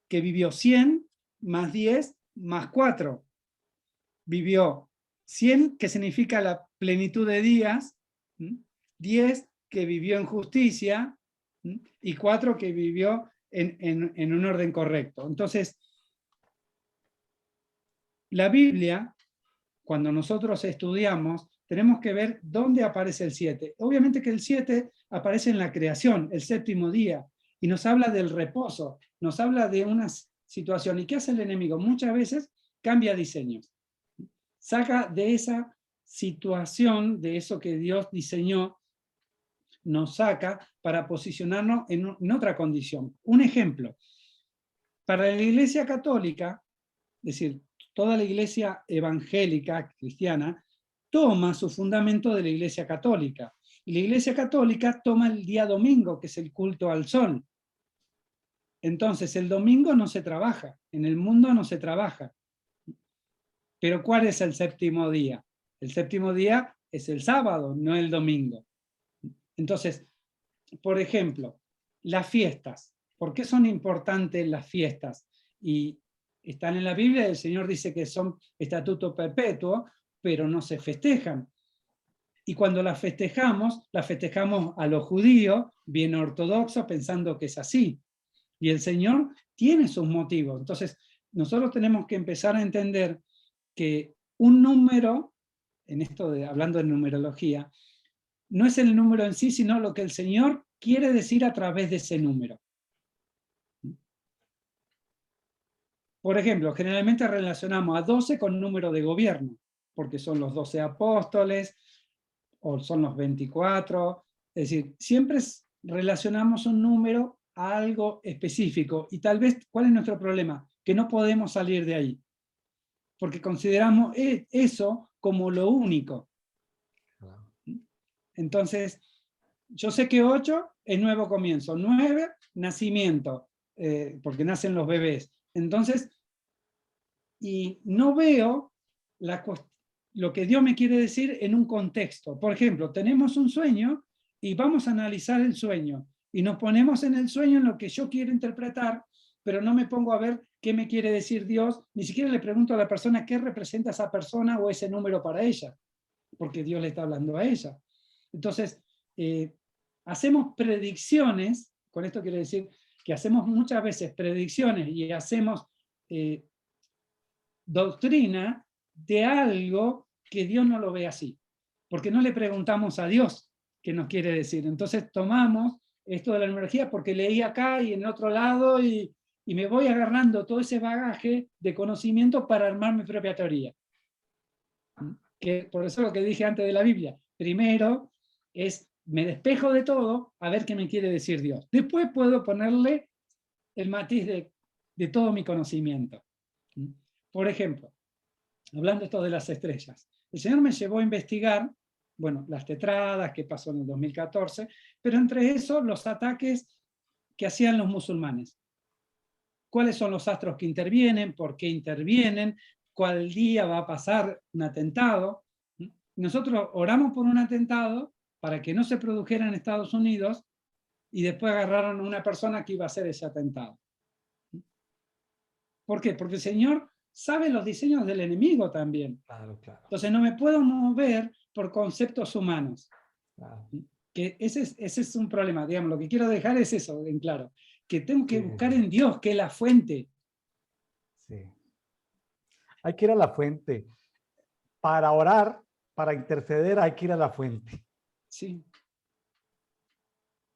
S2: Que vivió 100 más 10 más 4. Vivió 100, que significa la plenitud de días, 10 que vivió en justicia, y 4 que vivió en un orden correcto. Entonces, la Biblia, cuando nosotros estudiamos, tenemos que ver dónde aparece el 7. Obviamente que el 7 aparece en la creación, el séptimo día, y nos habla del reposo, nos habla de una situación. ¿Y qué hace el enemigo? Muchas veces cambia diseños. Saca de esa situación, de eso que Dios diseñó, nos saca para posicionarnos en otra condición. Un ejemplo, para la Iglesia Católica, es decir, toda la Iglesia evangélica cristiana toma su fundamento de la Iglesia Católica. Y la Iglesia Católica toma el día domingo, que es el culto al sol. Entonces, el domingo no se trabaja, en el mundo no se trabaja. Pero ¿cuál es el séptimo día? El séptimo día es el sábado, no el domingo. Entonces, por ejemplo, las fiestas. ¿Por qué son importantes las fiestas? Y están en la Biblia, el Señor dice que son estatuto perpetuo, pero no se festejan. Y cuando las festejamos a los judíos, bien ortodoxos, pensando que es así. Y el Señor tiene sus motivos. Entonces, nosotros tenemos que empezar a entender que un número, en esto de hablando de numerología, no es el número en sí, sino lo que el Señor quiere decir a través de ese número. Por ejemplo, generalmente relacionamos a 12 con número de gobierno, porque son los 12 apóstoles, o son los 24, es decir, siempre relacionamos un número a algo específico, y tal vez, ¿cuál es nuestro problema? Que no podemos salir de ahí, porque consideramos eso como lo único. Entonces, yo sé que 8 es nuevo comienzo, 9, nacimiento, porque nacen los bebés. Entonces, y no veo lo que Dios me quiere decir en un contexto. Por ejemplo, tenemos un sueño y vamos a analizar el sueño. Y nos ponemos en el sueño en lo que yo quiero interpretar, pero no me pongo a ver qué me quiere decir Dios, ni siquiera le pregunto a la persona qué representa esa persona o ese número para ella, porque Dios le está hablando a ella. Entonces, hacemos predicciones, con esto quiero decir que hacemos muchas veces predicciones y hacemos doctrina de algo que Dios no lo ve así, porque no le preguntamos a Dios qué nos quiere decir. Entonces tomamos esto de la numerología porque leí acá y en otro lado y me voy agarrando todo ese bagaje de conocimiento para armar mi propia teoría. Que por eso lo que dije antes de la Biblia, primero es me despejo de todo a ver qué me quiere decir Dios. Después puedo ponerle el matiz de todo mi conocimiento. Por ejemplo, hablando esto de las estrellas, el Señor me llevó a investigar, bueno, las tetradas, qué pasó en el 2014, pero entre eso los ataques que hacían los musulmanes. ¿Cuáles son los astros que intervienen? ¿Por qué intervienen? ¿Cuál día va a pasar un atentado? Nosotros oramos por un atentado para que no se produjera en Estados Unidos y después agarraron a una persona que iba a hacer ese atentado. ¿Por qué? Porque el Señor sabe los diseños del enemigo también.
S1: Claro, claro.
S2: Entonces no me puedo mover por conceptos humanos.
S1: Claro.
S2: Que ese es un problema. Digamos, lo que quiero dejar es eso en claro. Que tengo que
S1: Sí,
S2: buscar
S1: sí.
S2: en Dios, que es la fuente.
S1: Sí. Hay que ir a la fuente. Para orar, para interceder, hay que ir a la fuente.
S2: Sí.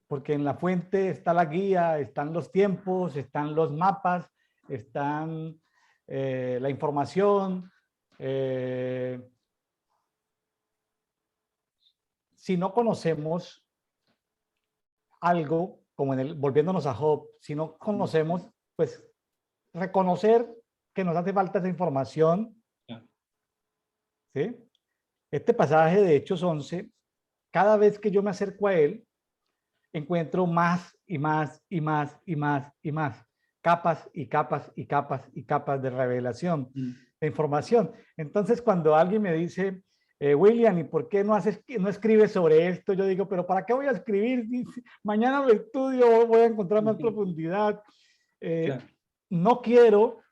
S1: Porque en la fuente está la guía, están los tiempos, están los mapas, están la información. Si no conocemos algo, como volviéndonos a Job, si no conocemos, pues reconocer que nos hace falta esa información. ¿Sí? Este pasaje de Hechos 11, cada vez que yo me acerco a él, encuentro más y más y más y más y más capas y capas y capas y capas de revelación, de información. Entonces, cuando alguien me dice, William, ¿y por qué no escribes sobre esto? Yo digo, pero ¿para qué voy a escribir? Mañana lo estudio, voy a encontrar más profundidad.
S2: Claro.
S1: No quiero,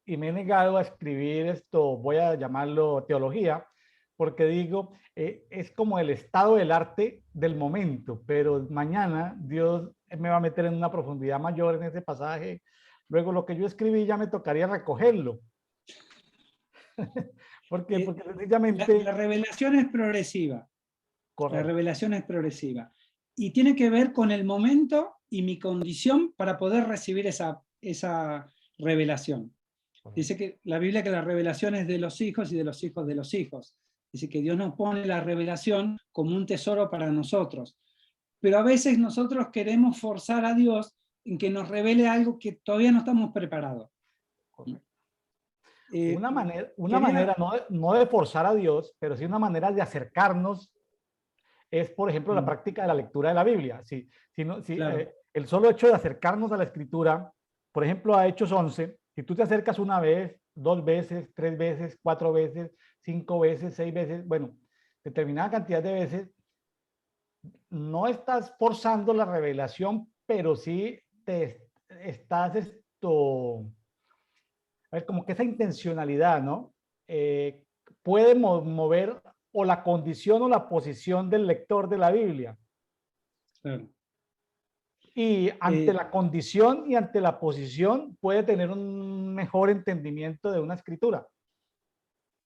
S1: y me he negado a escribir esto, voy a llamarlo teología, porque digo, es como el estado del arte del momento, pero mañana Dios me va a meter en una profundidad mayor en ese pasaje. Luego lo que yo escribí ya me tocaría recogerlo. Porque sencillamente...
S2: La revelación es progresiva.
S1: Correcto.
S2: La revelación es progresiva. Y tiene que ver con el momento y mi condición para poder recibir esa revelación. Correcto. Dice que la Biblia que la revelación es de los hijos y de los hijos de los hijos. Dice que Dios nos pone la revelación como un tesoro para nosotros. Pero a veces nosotros queremos forzar a Dios en que nos revele algo que todavía no estamos preparados.
S1: Correcto. Una manera no de forzar a Dios, pero sí una manera de acercarnos es, por ejemplo, la práctica de la lectura de la Biblia. Claro. el solo hecho de acercarnos a la escritura, por ejemplo, a Hechos 11, si tú te acercas una vez, 2 veces, 3 veces, 4 veces, 5 veces, 6 veces, bueno, determinada cantidad de veces, no estás forzando la revelación, pero sí te estás a ver, como que esa intencionalidad, ¿no? Eh, puede mover o la condición o la posición del lector de la Biblia.
S2: Claro.
S1: Y ante la condición y ante la posición puede tener un mejor entendimiento de una escritura.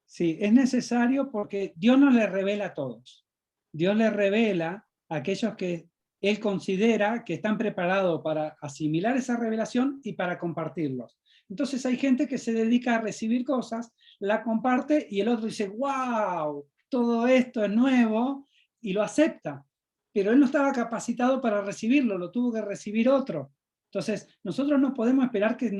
S2: Sí, es necesario porque Dios no le revela a todos. Dios le revela a aquellos que Él considera que están preparados para asimilar esa revelación y para compartirlos. Entonces hay gente que se dedica a recibir cosas, la comparte y el otro dice, wow, todo esto es nuevo, y lo acepta. Pero él no estaba capacitado para recibirlo, lo tuvo que recibir otro. Entonces, nosotros no podemos esperar que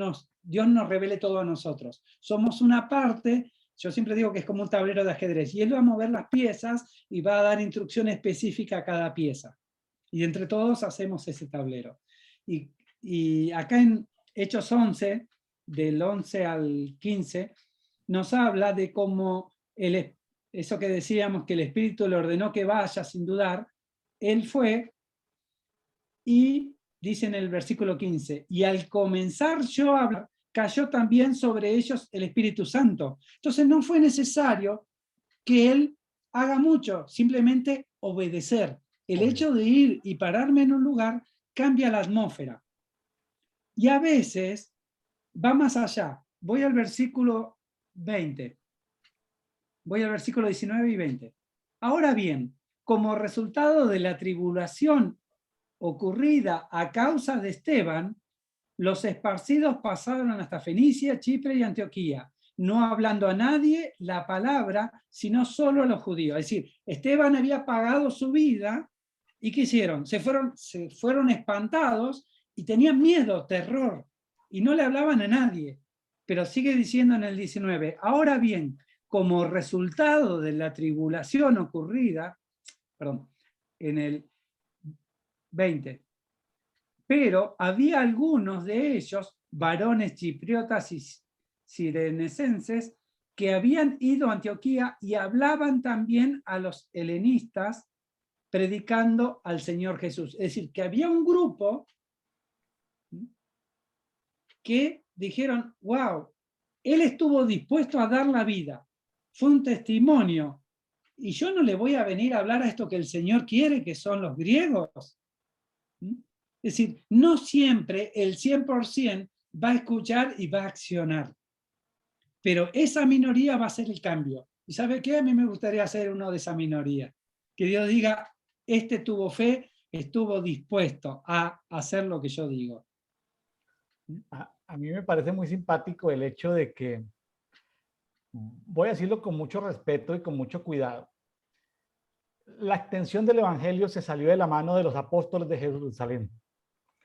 S2: Dios nos revele todo a nosotros. Somos una parte. Yo siempre digo que es como un tablero de ajedrez, y él va a mover las piezas y va a dar instrucción específica a cada pieza. Y entre todos hacemos ese tablero. Y acá en Hechos 11, del 11 al 15, nos habla de cómo eso que decíamos, que el Espíritu le ordenó que vaya sin dudar, él fue, y dice en el versículo 15, y al comenzar yo a hablar, cayó también sobre ellos el Espíritu Santo. Entonces no fue necesario que él haga mucho, simplemente obedecer. El hecho de ir y pararme en un lugar cambia la atmósfera. Y a veces va más allá. Voy al versículo 20. Voy al versículo 19 y 20. Ahora bien, como resultado de la tribulación ocurrida a causa de Esteban, los esparcidos pasaron hasta Fenicia, Chipre y Antioquía, no hablando a nadie la palabra, sino solo a los judíos. Es decir, Esteban había pagado su vida, y ¿qué hicieron? Se fueron espantados y tenían miedo, terror, y no le hablaban a nadie. Pero sigue diciendo en el 19, ahora bien, como resultado de la tribulación ocurrida, perdón, en el 20, pero había algunos de ellos, varones chipriotas y cirenesenses, que habían ido a Antioquía y hablaban también a los helenistas, predicando al Señor Jesús. Es decir, que había un grupo que dijeron, wow, él estuvo dispuesto a dar la vida, fue un testimonio, y yo no le voy a venir a hablar a esto que el Señor quiere, que son los griegos. Es decir, no siempre el 100% va a escuchar y va a accionar, pero esa minoría va a hacer el cambio. ¿Y sabe qué? A mí me gustaría ser uno de esa minoría. Que Dios diga, este tuvo fe, estuvo dispuesto a hacer lo que yo digo.
S1: A mí me parece muy simpático el hecho de que, voy a decirlo con mucho respeto y con mucho cuidado, la extensión del Evangelio se salió de la mano de los apóstoles de Jerusalén.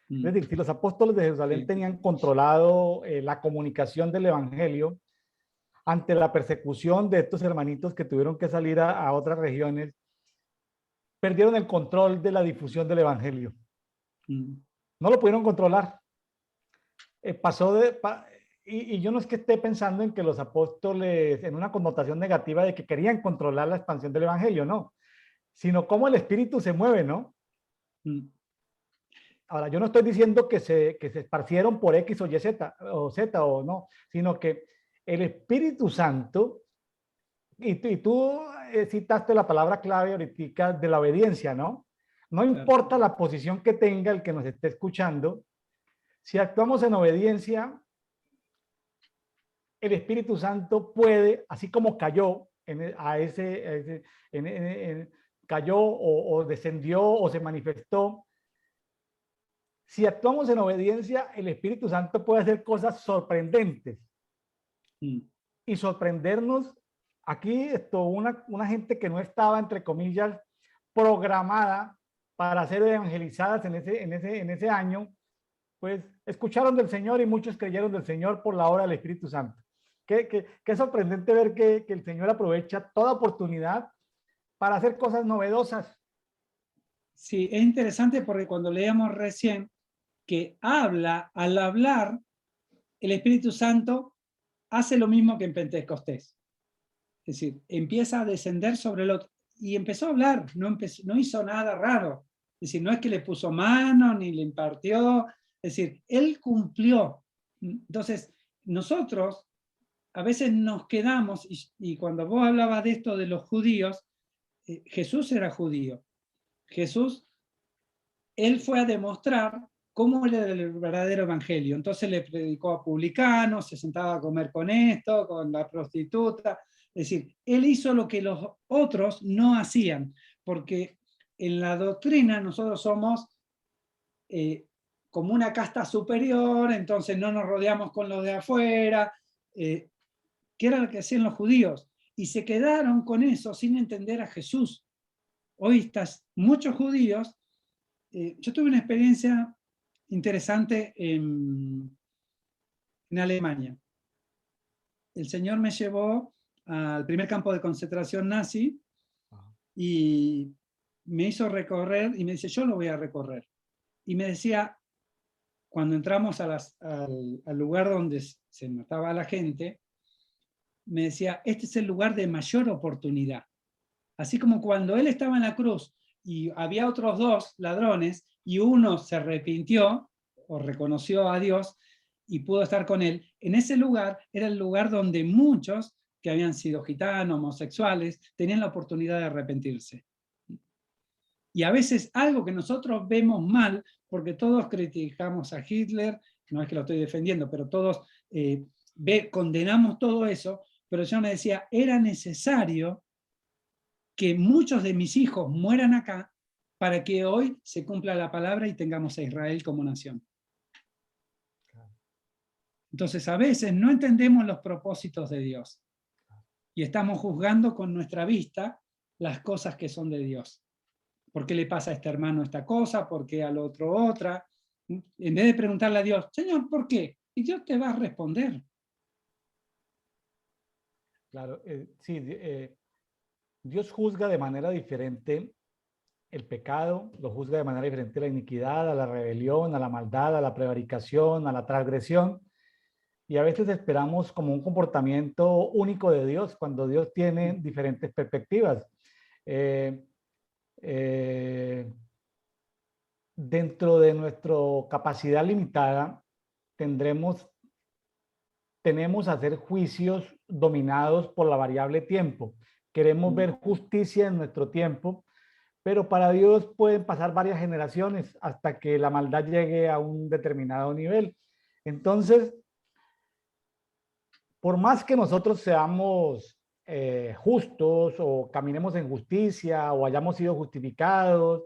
S1: Es decir, si los apóstoles de Jerusalén tenían controlado la comunicación del Evangelio ante la persecución de estos hermanitos que tuvieron que salir a otras regiones, perdieron el control de la difusión del Evangelio. No lo pudieron controlar. Y yo no es que esté pensando en que los apóstoles, en una connotación negativa de que querían controlar la expansión del Evangelio, no, sino cómo el Espíritu se mueve, ¿no? Ahora, yo no estoy diciendo que se esparcieron por X o Y, Z o no, sino que el Espíritu Santo, y tú citaste la palabra clave ahorita de la obediencia, ¿no? No importa la posición que tenga el que nos esté escuchando, si actuamos en obediencia, el Espíritu Santo puede, así como cayó cayó o descendió o se manifestó, si actuamos en obediencia, el Espíritu Santo puede hacer cosas sorprendentes. Y sorprendernos, aquí una gente que no estaba, entre comillas, programada para ser evangelizadas en ese año, pues escucharon del Señor y muchos creyeron del Señor por la obra del Espíritu Santo. Qué sorprendente ver que el Señor aprovecha toda oportunidad para hacer cosas novedosas.
S2: Sí, es interesante porque cuando leíamos recién, que al hablar, el Espíritu Santo hace lo mismo que en Pentecostés. Es decir, empieza a descender sobre el otro. Y empezó a hablar, no hizo nada raro. Es decir, no es que le puso mano, ni le impartió. Es decir, él cumplió. Entonces, nosotros a veces nos quedamos, y cuando vos hablabas de esto de los judíos, Jesús era judío. Jesús, él fue a demostrar cómo era el verdadero evangelio. Entonces le predicó a publicanos, se sentaba a comer con esto, con la prostituta. Es decir, él hizo lo que los otros no hacían, porque en la doctrina nosotros somos como una casta superior, entonces no nos rodeamos con los de afuera, que era lo que hacían los judíos, y se quedaron con eso sin entender a Jesús. Hoy estás muchos judíos. Yo tuve una experiencia interesante en Alemania. El Señor me llevó al primer campo de concentración nazi y me hizo recorrer, y me dice, yo lo voy a recorrer. Y me decía, cuando entramos al lugar donde se mataba a la gente, me decía, este es el lugar de mayor oportunidad. Así como cuando él estaba en la cruz y había otros dos ladrones y uno se arrepintió o reconoció a Dios y pudo estar con él, en ese lugar era el lugar donde muchos que habían sido gitanos, homosexuales, tenían la oportunidad de arrepentirse. Y a veces algo que nosotros vemos mal, porque todos criticamos a Hitler, no es que lo estoy defendiendo, pero todos condenamos todo eso, pero yo me decía, era necesario que muchos de mis hijos mueran acá para que hoy se cumpla la palabra y tengamos a Israel como nación. Entonces a veces no entendemos los propósitos de Dios y estamos juzgando con nuestra vista las cosas que son de Dios. ¿Por qué le pasa a este hermano esta cosa? ¿Por qué al otro otra? En vez de preguntarle a Dios, Señor, ¿por qué? Y Dios te va a responder.
S1: Claro, sí, Dios juzga de manera diferente el pecado, lo juzga de manera diferente la iniquidad, a la rebelión, a la maldad, a la prevaricación, a la transgresión. Y a veces esperamos como un comportamiento único de Dios, cuando Dios tiene diferentes perspectivas. Dentro de nuestra capacidad limitada, tenemos a hacer juicios dominados por la variable tiempo. Queremos ver justicia en nuestro tiempo, pero para Dios pueden pasar varias generaciones hasta que la maldad llegue a un determinado nivel. Entonces, por más que nosotros seamos justos o caminemos en justicia o hayamos sido justificados,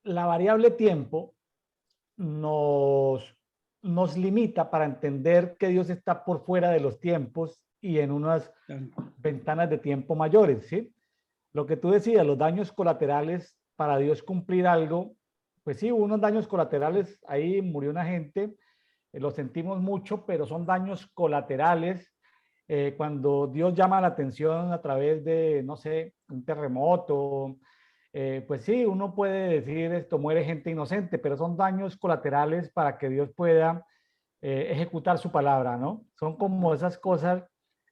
S1: la variable tiempo nos limita para entender que Dios está por fuera de los tiempos y en unas ventanas de tiempo mayores, ¿sí? Lo que tú decías, los daños colaterales para Dios cumplir algo, pues sí, hubo unos daños colaterales, ahí murió una gente, lo sentimos mucho, pero son daños colaterales. Cuando Dios llama la atención a través de, no sé, un terremoto, pues sí, uno puede decir esto, muere gente inocente, pero son daños colaterales para que Dios pueda ejecutar su palabra, ¿no? Son como esas cosas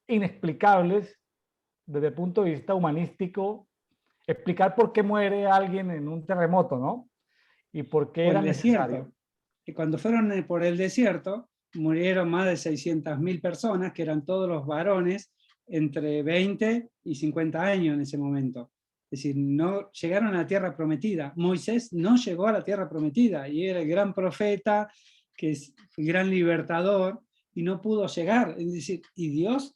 S1: inexplicables desde el punto de vista humanístico, explicar por qué muere alguien en un terremoto, ¿no? Y por qué era necesario.
S2: Y cuando fueron por el desierto, murieron más de 600.000 personas, que eran todos los varones entre 20 y 50 años en ese momento. Es decir, no llegaron a la tierra prometida. Moisés no llegó a la tierra prometida y era el gran profeta, que es el gran libertador, y no pudo llegar. Es decir, y Dios,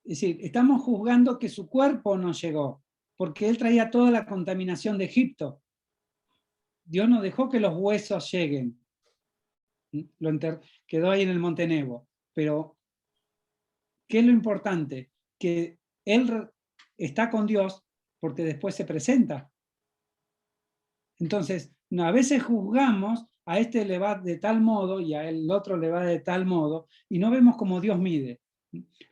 S2: es decir, estamos juzgando que su cuerpo no llegó, porque él traía toda la contaminación de Egipto. Dios no dejó que los huesos lleguen. Quedó ahí en el Monte Nebo. Pero, ¿qué es lo importante? Que él está con Dios porque después se presenta. Entonces, a veces juzgamos, a este le va de tal modo y a el otro le va de tal modo, y no vemos cómo Dios mide.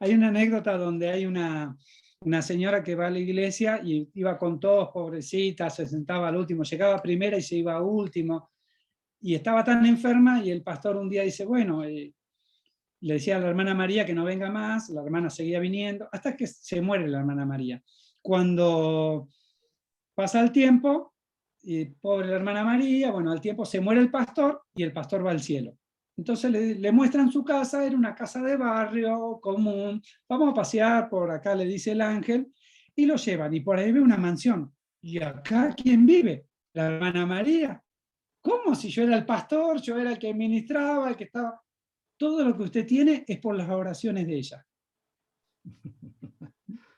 S2: Hay una anécdota donde hay una una señora que va a la iglesia y iba con todos, pobrecita, se sentaba al último, llegaba primera y se iba a último, y estaba tan enferma, y el pastor un día dice, bueno, le decía a la hermana María que no venga más, la hermana seguía viniendo, hasta que se muere la hermana María. Cuando pasa el tiempo, y pobre la hermana María, bueno, al tiempo se muere el pastor y el pastor va al cielo. Entonces le muestran su casa, era una casa de barrio común, vamos a pasear por acá, le dice el ángel, y lo llevan, y por ahí ve una mansión. ¿Y acá quién vive? La hermana María. ¿Cómo? Si yo era el pastor, yo era el que ministraba, el que estaba... Todo lo que usted tiene es por las oraciones de ella.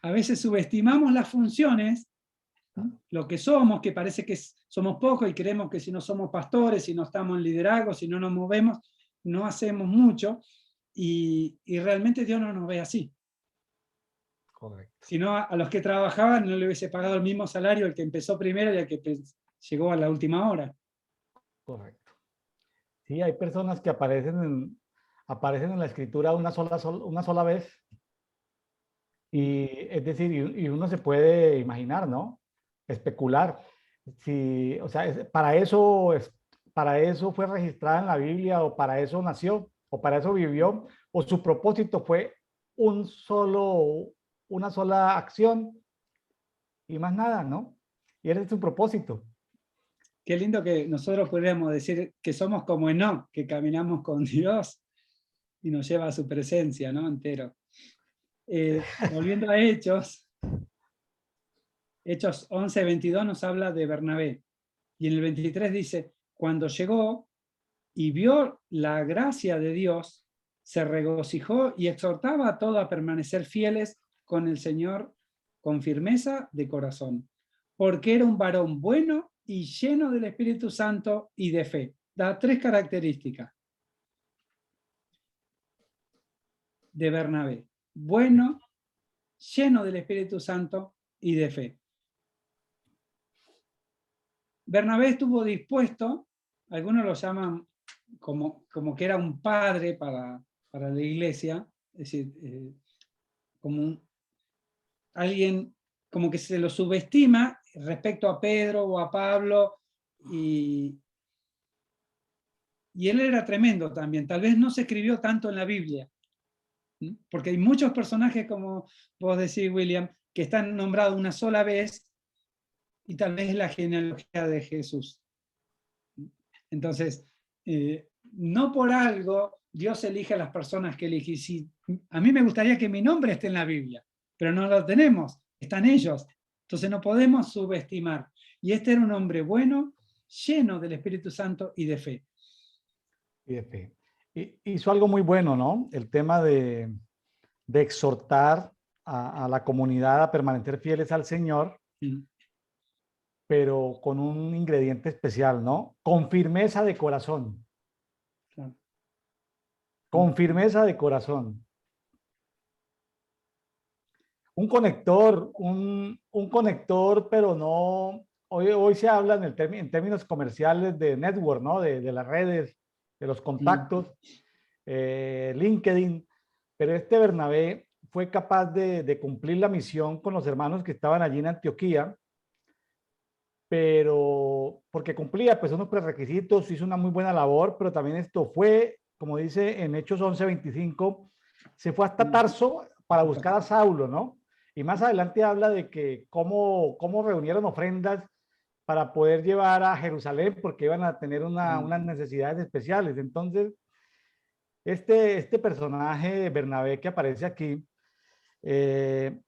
S2: A veces subestimamos las funciones, lo que somos, que parece que somos pocos y creemos que si no somos pastores, si no estamos en liderazgo, si no nos movemos, no hacemos mucho, y realmente Dios no nos ve así.
S1: Correcto.
S2: Si no, a los que trabajaban no le hubiese pagado el mismo salario el que empezó primero y el que llegó a la última hora.
S1: Correcto. Sí, hay personas que aparecen en la escritura una sola vez, y es decir, y uno se puede imaginar, ¿no? Especular. Si, o sea, para eso fue registrada en la Biblia, o para eso nació, o para eso vivió, o su propósito fue un solo, una sola acción y más nada, ¿no? Y ese es su propósito.
S2: Qué lindo que nosotros pudiéramos decir que somos como Enoc, que caminamos con Dios y nos lleva a su presencia, ¿no? Entero. Volviendo a Hechos 11:22 nos habla de Bernabé. Y en el 23 dice, cuando llegó y vio la gracia de Dios, se regocijó y exhortaba a todos a permanecer fieles con el Señor con firmeza de corazón, porque era un varón bueno y lleno del Espíritu Santo y de fe. Da 3 características de Bernabé: bueno, lleno del Espíritu Santo y de fe. Bernabé estuvo dispuesto, algunos lo llaman como que era un padre para la iglesia, es decir, como alguien como que se lo subestima respecto a Pedro o a Pablo, y él era tremendo también. Tal vez no se escribió tanto en la Biblia, porque hay muchos personajes, como vos decís, William, que están nombrados una sola vez, y tal vez es la genealogía de Jesús. Entonces, no por algo Dios elige a las personas que elige. A mí me gustaría que mi nombre esté en la Biblia, pero no lo tenemos, están ellos. Entonces no podemos subestimar. Y este era un hombre bueno, lleno del Espíritu Santo y de fe.
S1: Y de fe. Hizo algo muy bueno, ¿no? El tema de exhortar a la comunidad a permanecer fieles al Señor, pero con un ingrediente especial, ¿no? Con firmeza de corazón.
S2: Claro.
S1: Con firmeza de corazón. Un conector, un conector, pero no, hoy se habla en términos comerciales de network, ¿no? De las redes, de los contactos, LinkedIn, pero este Bernabé fue capaz de cumplir la misión con los hermanos que estaban allí en Antioquía, pero porque cumplía pues unos prerequisitos, hizo una muy buena labor, pero también esto fue, como dice en Hechos 11:25, se fue hasta Tarso para buscar a Saulo, ¿no? Y más adelante habla de que cómo reunieron ofrendas para poder llevar a Jerusalén, porque iban a tener unas necesidades especiales. Entonces, este personaje, Bernabé, que aparece aquí,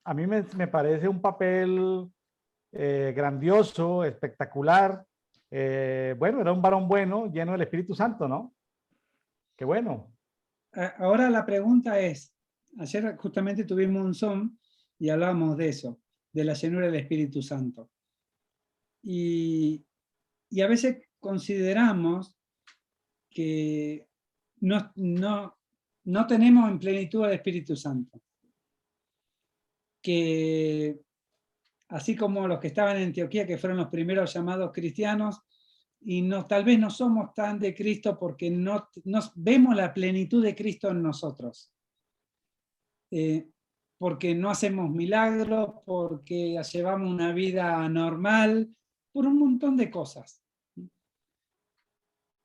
S1: a mí me parece un papel grandioso, espectacular. Bueno, era un varón bueno, lleno del Espíritu Santo, ¿no? Qué bueno.
S2: Ahora la pregunta es, ayer justamente tuvimos un Zoom y hablábamos de eso, de la llenura del Espíritu Santo. Y a veces consideramos que no tenemos en plenitud el Espíritu Santo. Que así como los que estaban en Antioquía, que fueron los primeros llamados cristianos, y tal vez no somos tan de Cristo porque no vemos la plenitud de Cristo en nosotros. porque no hacemos milagros, porque llevamos una vida normal, por un montón de cosas.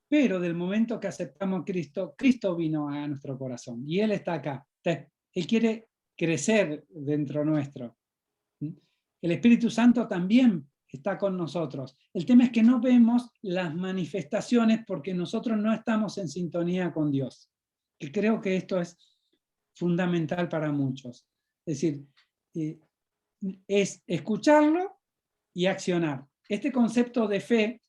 S2: Pero del momento que aceptamos a Cristo, Cristo vino a nuestro corazón y Él está acá. Él quiere crecer dentro nuestro. El Espíritu Santo también está con nosotros. El tema es que no vemos las manifestaciones porque nosotros no estamos en sintonía con Dios. Y creo que esto es fundamental para muchos. Es decir, es escucharlo y accionar. Este concepto de fe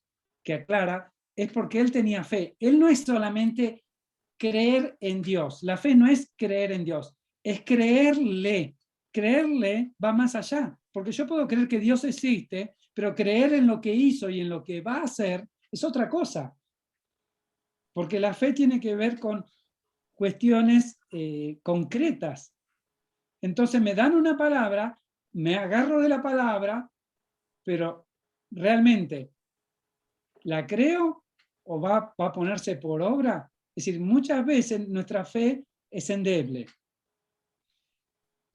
S2: que aclara es porque él tenía fe. Él no es solamente creer en Dios. La fe no es creer en Dios, es creerle. Creerle va más allá, porque yo puedo creer que Dios existe, pero creer en lo que hizo y en lo que va a hacer es otra cosa. Porque la fe tiene que ver con cuestiones concretas. Entonces me dan una palabra, me agarro de la palabra, pero realmente ¿la creo o va a ponerse por obra? Es decir, muchas veces nuestra fe es endeble.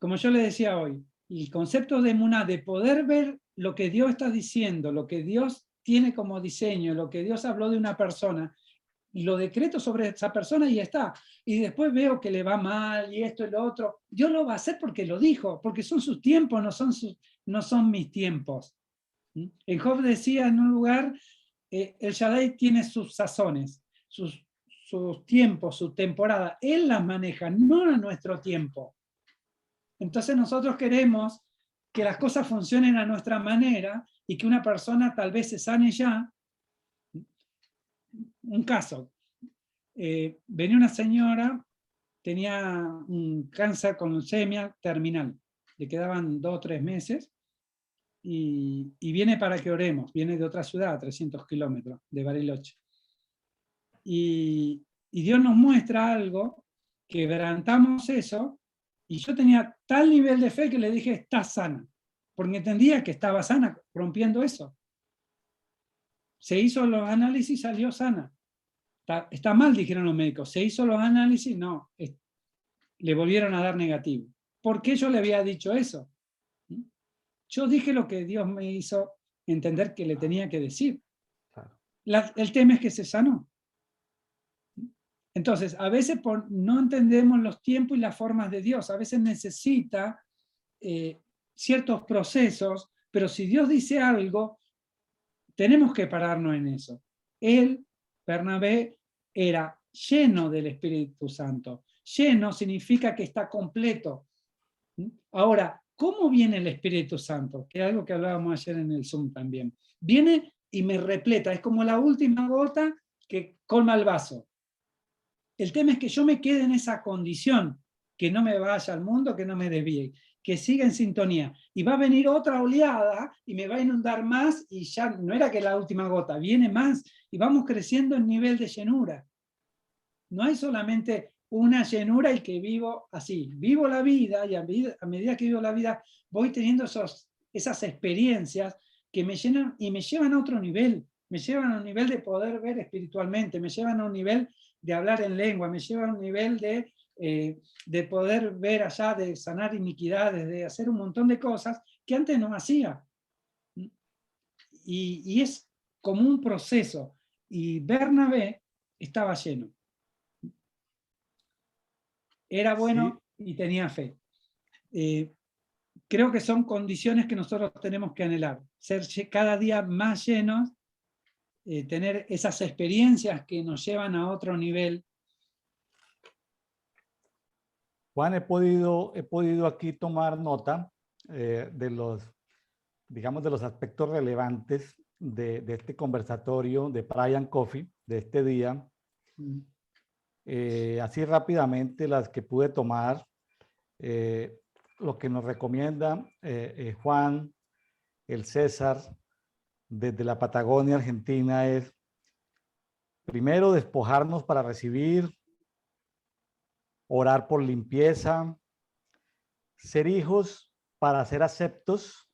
S2: Como yo le decía hoy, el concepto de emuná, de poder ver lo que Dios está diciendo, lo que Dios tiene como diseño, lo que Dios habló de una persona, y lo decreto sobre esa persona y ya está. Y después veo que le va mal y esto y lo otro. Dios lo va a hacer porque lo dijo, porque son sus tiempos, no son mis tiempos. En Job decía en un lugar, el Shaddai tiene sus sazones, sus tiempos, su temporada. Él las maneja, no a nuestro tiempo. Entonces nosotros queremos que las cosas funcionen a nuestra manera y que una persona tal vez se sane ya. Un caso, venía una señora, tenía un cáncer con leucemia terminal, le quedaban 2 o 3 meses, y viene para que oremos, viene de otra ciudad, a 300 kilómetros, de Bariloche. Y Dios nos muestra algo, quebrantamos eso, y yo tenía tal nivel de fe que le dije, estás sana, porque entendía que estaba sana, rompiendo eso. Se hizo los análisis, salió sana. Está mal, dijeron los médicos. Se hizo los análisis, no, le volvieron a dar negativo. ¿Por qué yo le había dicho eso? Yo dije lo que Dios me hizo entender que le tenía que decir. El tema es que se sanó. Entonces, a veces no entendemos los tiempos y las formas de Dios. A veces necesita ciertos procesos, pero si Dios dice algo, tenemos que pararnos en eso. Él, Bernabé, era lleno del Espíritu Santo. Lleno significa que está completo. Ahora, ¿cómo viene el Espíritu Santo? Que es algo que hablábamos ayer en el Zoom también. Viene y me repleta, es como la última gota que colma el vaso. El tema es que yo me quede en esa condición, que no me vaya al mundo, que no me desvíe, que siga en sintonía. Y va a venir otra oleada y me va a inundar más y ya no era que la última gota, viene más y vamos creciendo en nivel de llenura. No hay solamente una llenura y que vivo así. Vivo la vida y a medida que vivo la vida voy teniendo esas experiencias que me llenan y me llevan a otro nivel. Me llevan a un nivel de poder ver espiritualmente, me llevan a un nivel de hablar en lengua, me llevan a un nivel de poder ver allá, de sanar iniquidades, de hacer un montón de cosas que antes no hacía. Y es como un proceso. Y Bernabé estaba lleno. Era bueno y tenía fe. Creo que son condiciones que nosotros tenemos que anhelar. Ser cada día más llenos, tener esas experiencias que nos llevan a otro nivel.
S1: Juan, he podido aquí tomar nota de los, digamos, de los aspectos relevantes de este conversatorio de Brian Coffey, de este día. Así rápidamente las que pude tomar, lo que nos recomienda Juan, el César, desde la Patagonia Argentina es, primero, despojarnos para recibir, orar por limpieza, ser hijos para ser aceptos.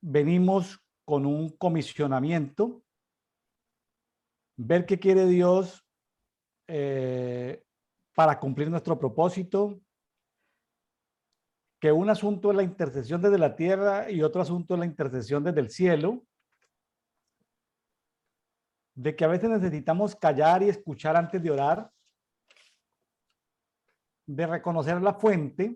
S1: Venimos con un comisionamiento, ver qué quiere Dios para cumplir nuestro propósito, que un asunto es la intercesión desde la tierra y otro asunto es la intercesión desde el cielo, de que a veces necesitamos callar y escuchar antes de orar, de reconocer la fuente,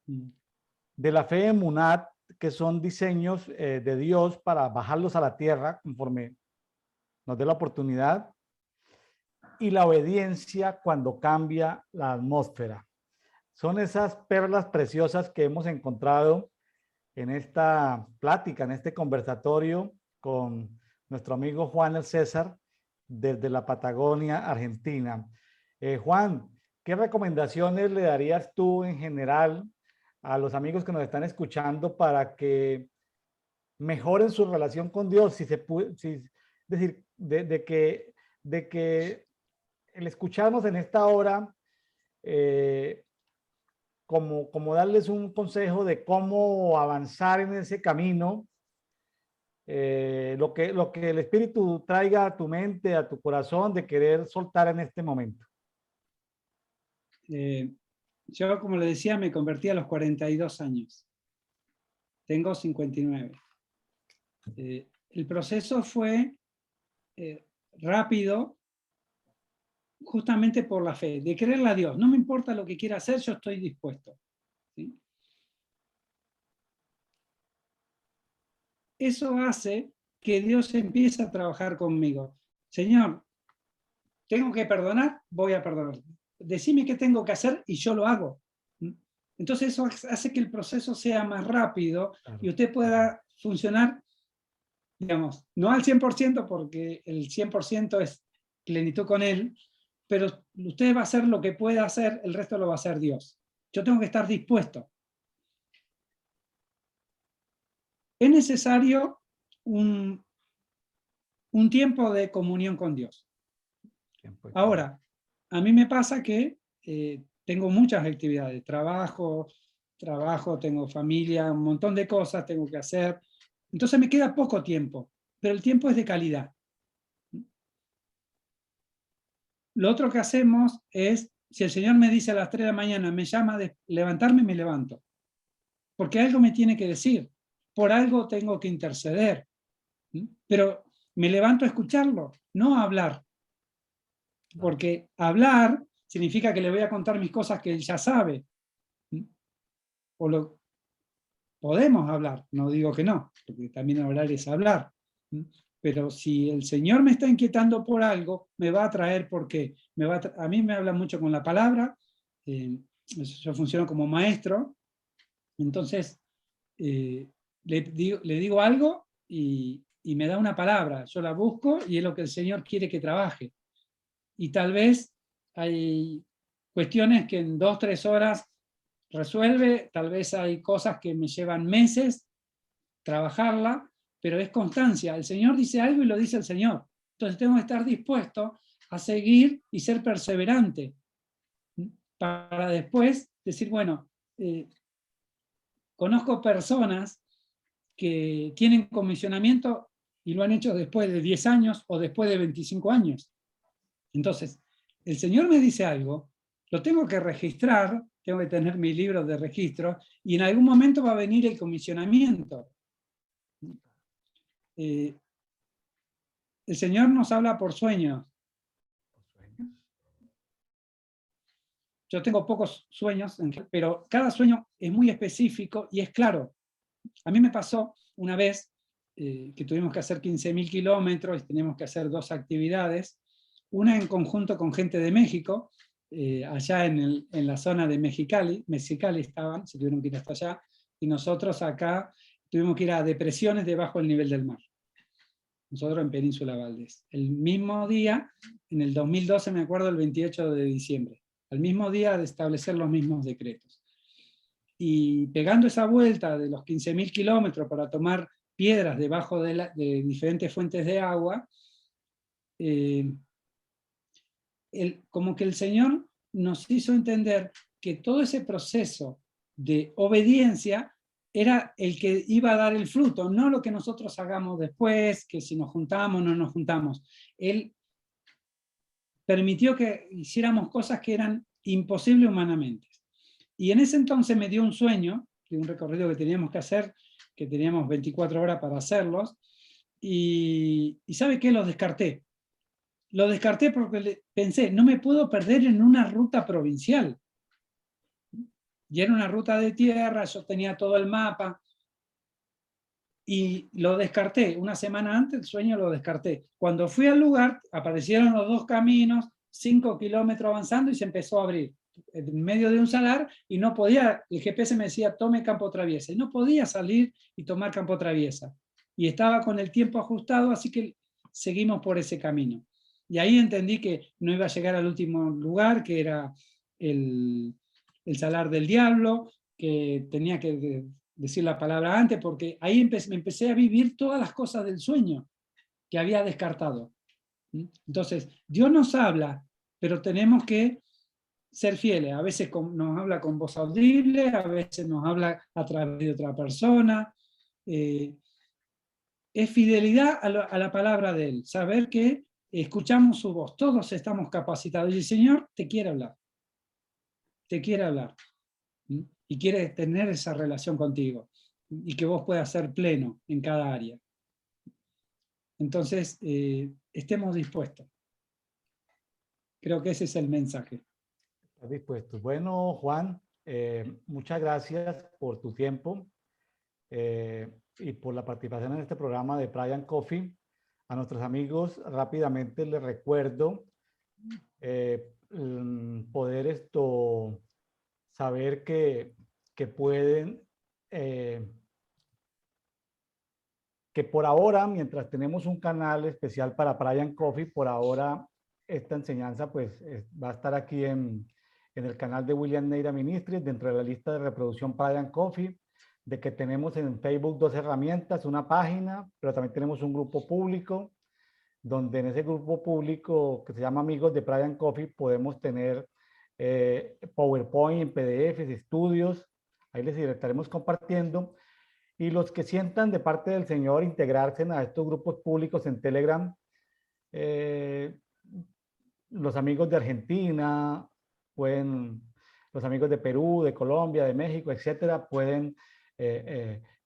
S1: de la fe en Munat, que son diseños de Dios para bajarlos a la tierra conforme nos dé la oportunidad, y la obediencia cuando cambia la atmósfera. Son esas perlas preciosas que hemos encontrado en esta plática, en este conversatorio con nuestro amigo Juan el César desde la Patagonia, Argentina. Juan, ¿qué recomendaciones le darías tú en general a los amigos que nos están escuchando para que mejoren su relación con Dios? Si se puede, si, es decir, de que el escucharnos en esta hora, como darles un consejo de cómo avanzar en ese camino, lo que el Espíritu traiga a tu mente, a tu corazón, de querer soltar en este momento.
S2: Yo, como le decía, me convertí a los 42 años. Tengo 59. El proceso fue rápido, justamente por la fe, de creerle a Dios. No me importa lo que quiera hacer, yo estoy dispuesto. ¿Sí? Eso hace que Dios empiece a trabajar conmigo. Señor, tengo que perdonar, voy a perdonar. Decime qué tengo que hacer y yo lo hago. Entonces eso hace que el proceso sea más rápido y usted pueda funcionar, digamos, no al 100%, porque el 100% es plenitud con Él, pero usted va a hacer lo que pueda hacer, el resto lo va a hacer Dios. Yo tengo que estar dispuesto. Es necesario un tiempo de comunión con Dios. Ahora, a mí me pasa que tengo muchas actividades, trabajo, tengo familia, un montón de cosas tengo que hacer. Entonces me queda poco tiempo, pero el tiempo es de calidad. Lo otro que hacemos es, si el Señor me dice a las 3 de la mañana, me llama de levantarme, me levanto. Porque algo me tiene que decir, por algo tengo que interceder. Pero me levanto a escucharlo, no a hablar. Porque hablar significa que le voy a contar mis cosas que él ya sabe. Podemos hablar, no digo que no, porque también hablar es hablar. Pero si el Señor me está inquietando por algo, me va a traer porque a mí me habla mucho con la palabra, yo funciono como maestro, entonces le digo algo y me da una palabra, yo la busco y es lo que el Señor quiere que trabaje. Y tal vez hay cuestiones que en 2 o 3 horas resuelve, tal vez hay cosas que me llevan meses trabajarla, pero es constancia. El Señor dice algo y lo dice el Señor. Entonces tengo que estar dispuesto a seguir y ser perseverante, para después decir, bueno, conozco personas que tienen comisionamiento y lo han hecho después de 10 años o después de 25 años. Entonces, el Señor me dice algo, lo tengo que registrar, tengo que tener mi libro de registro, y en algún momento va a venir el comisionamiento. El Señor nos habla por sueños. Yo tengo pocos sueños, pero cada sueño es muy específico y es claro. A mí me pasó una vez que tuvimos que hacer 15.000 kilómetros y teníamos que hacer 2 actividades, una en conjunto con gente de México, allá en la zona de Mexicali estaban, se tuvieron que ir hasta allá, y nosotros acá tuvimos que ir a depresiones debajo del nivel del mar. Nosotros en Península Valdés. El mismo día, en el 2012, me acuerdo, el 28 de diciembre, al mismo día de establecer los mismos decretos. Y pegando esa vuelta de los 15.000 kilómetros para tomar piedras debajo de diferentes fuentes de agua, como que el Señor nos hizo entender que todo ese proceso de obediencia era el que iba a dar el fruto, no lo que nosotros hagamos después, que si nos juntamos o no nos juntamos. Él permitió que hiciéramos cosas que eran imposibles humanamente. Y en ese entonces me dio un sueño, de un recorrido que teníamos que hacer, que teníamos 24 horas para hacerlos, y ¿sabe qué? Lo descarté. Lo descarté porque pensé, no me puedo perder en una ruta provincial. Y era una ruta de tierra, yo tenía todo el mapa, y lo descarté. Una semana antes del sueño lo descarté. Cuando fui al lugar, aparecieron los dos caminos, 5 kilómetros avanzando, y se empezó a abrir en medio de un salar, y no podía, el GPS me decía, tome campo traviesa, y no podía salir y tomar campo traviesa. Y estaba con el tiempo ajustado, así que seguimos por ese camino. Y ahí entendí que no iba a llegar al último lugar, que era el salar del diablo, que tenía que decir la palabra antes, porque ahí empecé a vivir todas las cosas del sueño que había descartado. Entonces, Dios nos habla, pero tenemos que ser fieles. A veces nos habla con voz audible, a veces nos habla a través de otra persona. Es fidelidad a la palabra de Él, saber que escuchamos su voz, todos estamos capacitados, y el Señor te quiere hablar, te quiere hablar, y quiere tener esa relación contigo, y que vos puedas ser pleno en cada área. Entonces, estemos dispuestos. Creo que ese es el mensaje.
S1: Estás dispuesto. Bueno, Juan, muchas gracias por tu tiempo y por la participación en este programa de Prayer and Coffee. A nuestros amigos rápidamente les recuerdo poder saber que pueden, que por ahora, mientras tenemos un canal especial para Prayer and Coffee, por ahora esta enseñanza pues va a estar aquí en el canal de William Neira Ministries, dentro de la lista de reproducción Prayer and Coffee, de que tenemos en Facebook 2 herramientas, una página, pero también tenemos un grupo público, donde en ese grupo público que se llama Amigos de Prayer and Coffee podemos tener PowerPoint, PDFs, estudios, ahí les estaremos compartiendo. Y los que sientan de parte del Señor integrarse a estos grupos públicos en Telegram, los amigos de Argentina, los amigos de Perú, de Colombia, de México, etcétera, pueden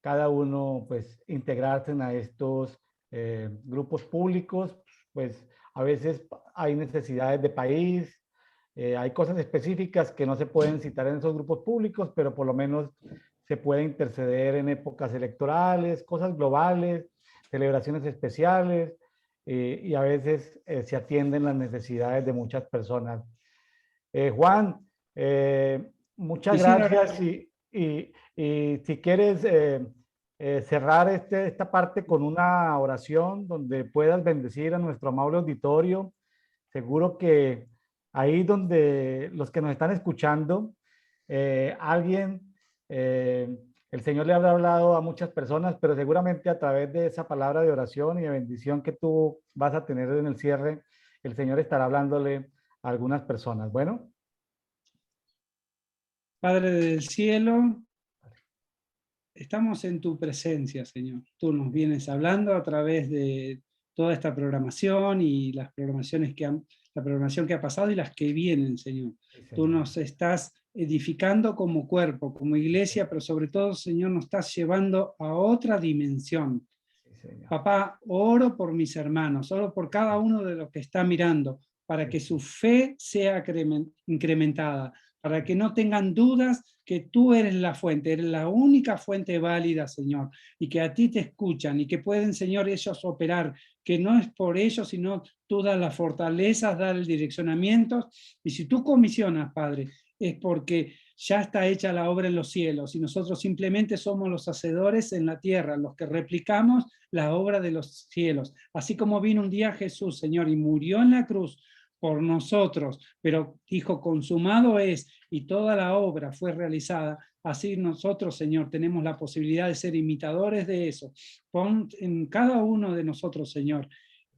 S1: cada uno pues integrarse a estos grupos públicos. Pues a veces hay necesidades de país, hay cosas específicas que no se pueden citar en esos grupos públicos, pero por lo menos se puede interceder en épocas electorales, cosas globales, celebraciones especiales, y a veces se atienden las necesidades de muchas personas. Juan, muchas gracias, y si quieres cerrar esta parte con una oración donde puedas bendecir a nuestro amable auditorio. Seguro que ahí donde los que nos están escuchando, alguien, el Señor le habrá hablado a muchas personas, pero seguramente a través de esa palabra de oración y de bendición que tú vas a tener en el cierre, el Señor estará hablándole a algunas personas. Bueno.
S2: Padre del cielo, estamos en tu presencia, Señor. Tú nos vienes hablando a través de toda esta programación y la programación que ha pasado y las que vienen, Señor. Sí, Señor. Tú nos estás edificando como cuerpo, como iglesia, pero sobre todo, Señor, nos estás llevando a otra dimensión. Sí, Papá, oro por mis hermanos, oro por cada uno de los que está mirando, para que su fe sea incrementada, para que no tengan dudas que tú eres la fuente, eres la única fuente válida, Señor, y que a ti te escuchan y que pueden, Señor, ellos operar, que no es por ellos, sino tú das las fortalezas, das el direccionamiento, y si tú comisionas, Padre, es porque ya está hecha la obra en los cielos, y nosotros simplemente somos los hacedores en la tierra, los que replicamos la obra de los cielos. Así como vino un día Jesús, Señor, y murió en la cruz por nosotros, pero dijo, consumado es, y toda la obra fue realizada. Así nosotros, Señor, tenemos la posibilidad de ser imitadores de eso. Pon en cada uno de nosotros, Señor,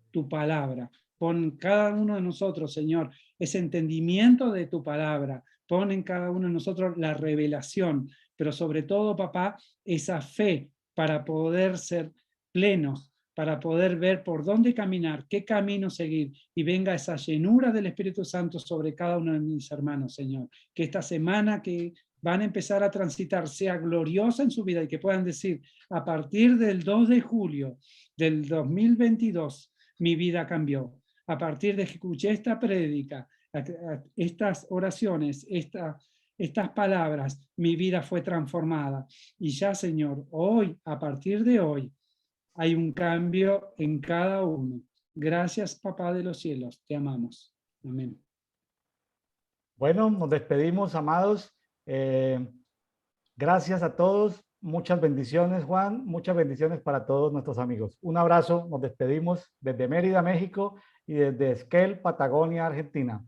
S2: tu palabra. Pon en cada uno de nosotros, Señor, ese entendimiento de tu palabra. Pon en cada uno de nosotros la revelación, pero sobre todo, papá, esa fe para poder ser plenos, para poder ver por dónde caminar, qué camino seguir, y venga esa llenura del Espíritu Santo sobre cada uno de mis hermanos, Señor. Que esta semana que van a empezar a transitar sea gloriosa en su vida y que puedan decir, a partir del 2 de julio del 2022, mi vida cambió. A partir de que escuché esta prédica, estas oraciones, estas palabras, mi vida fue transformada. Y ya, Señor, hoy, a partir de hoy, hay un cambio en cada uno. Gracias, Papá de los cielos, te amamos. Amén.
S1: Bueno, nos despedimos, amados. Gracias a todos. Muchas bendiciones, Juan. Muchas bendiciones para todos nuestros amigos. Un abrazo. Nos despedimos desde Mérida, México, y desde Esquel, Patagonia, Argentina.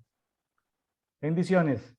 S1: Bendiciones.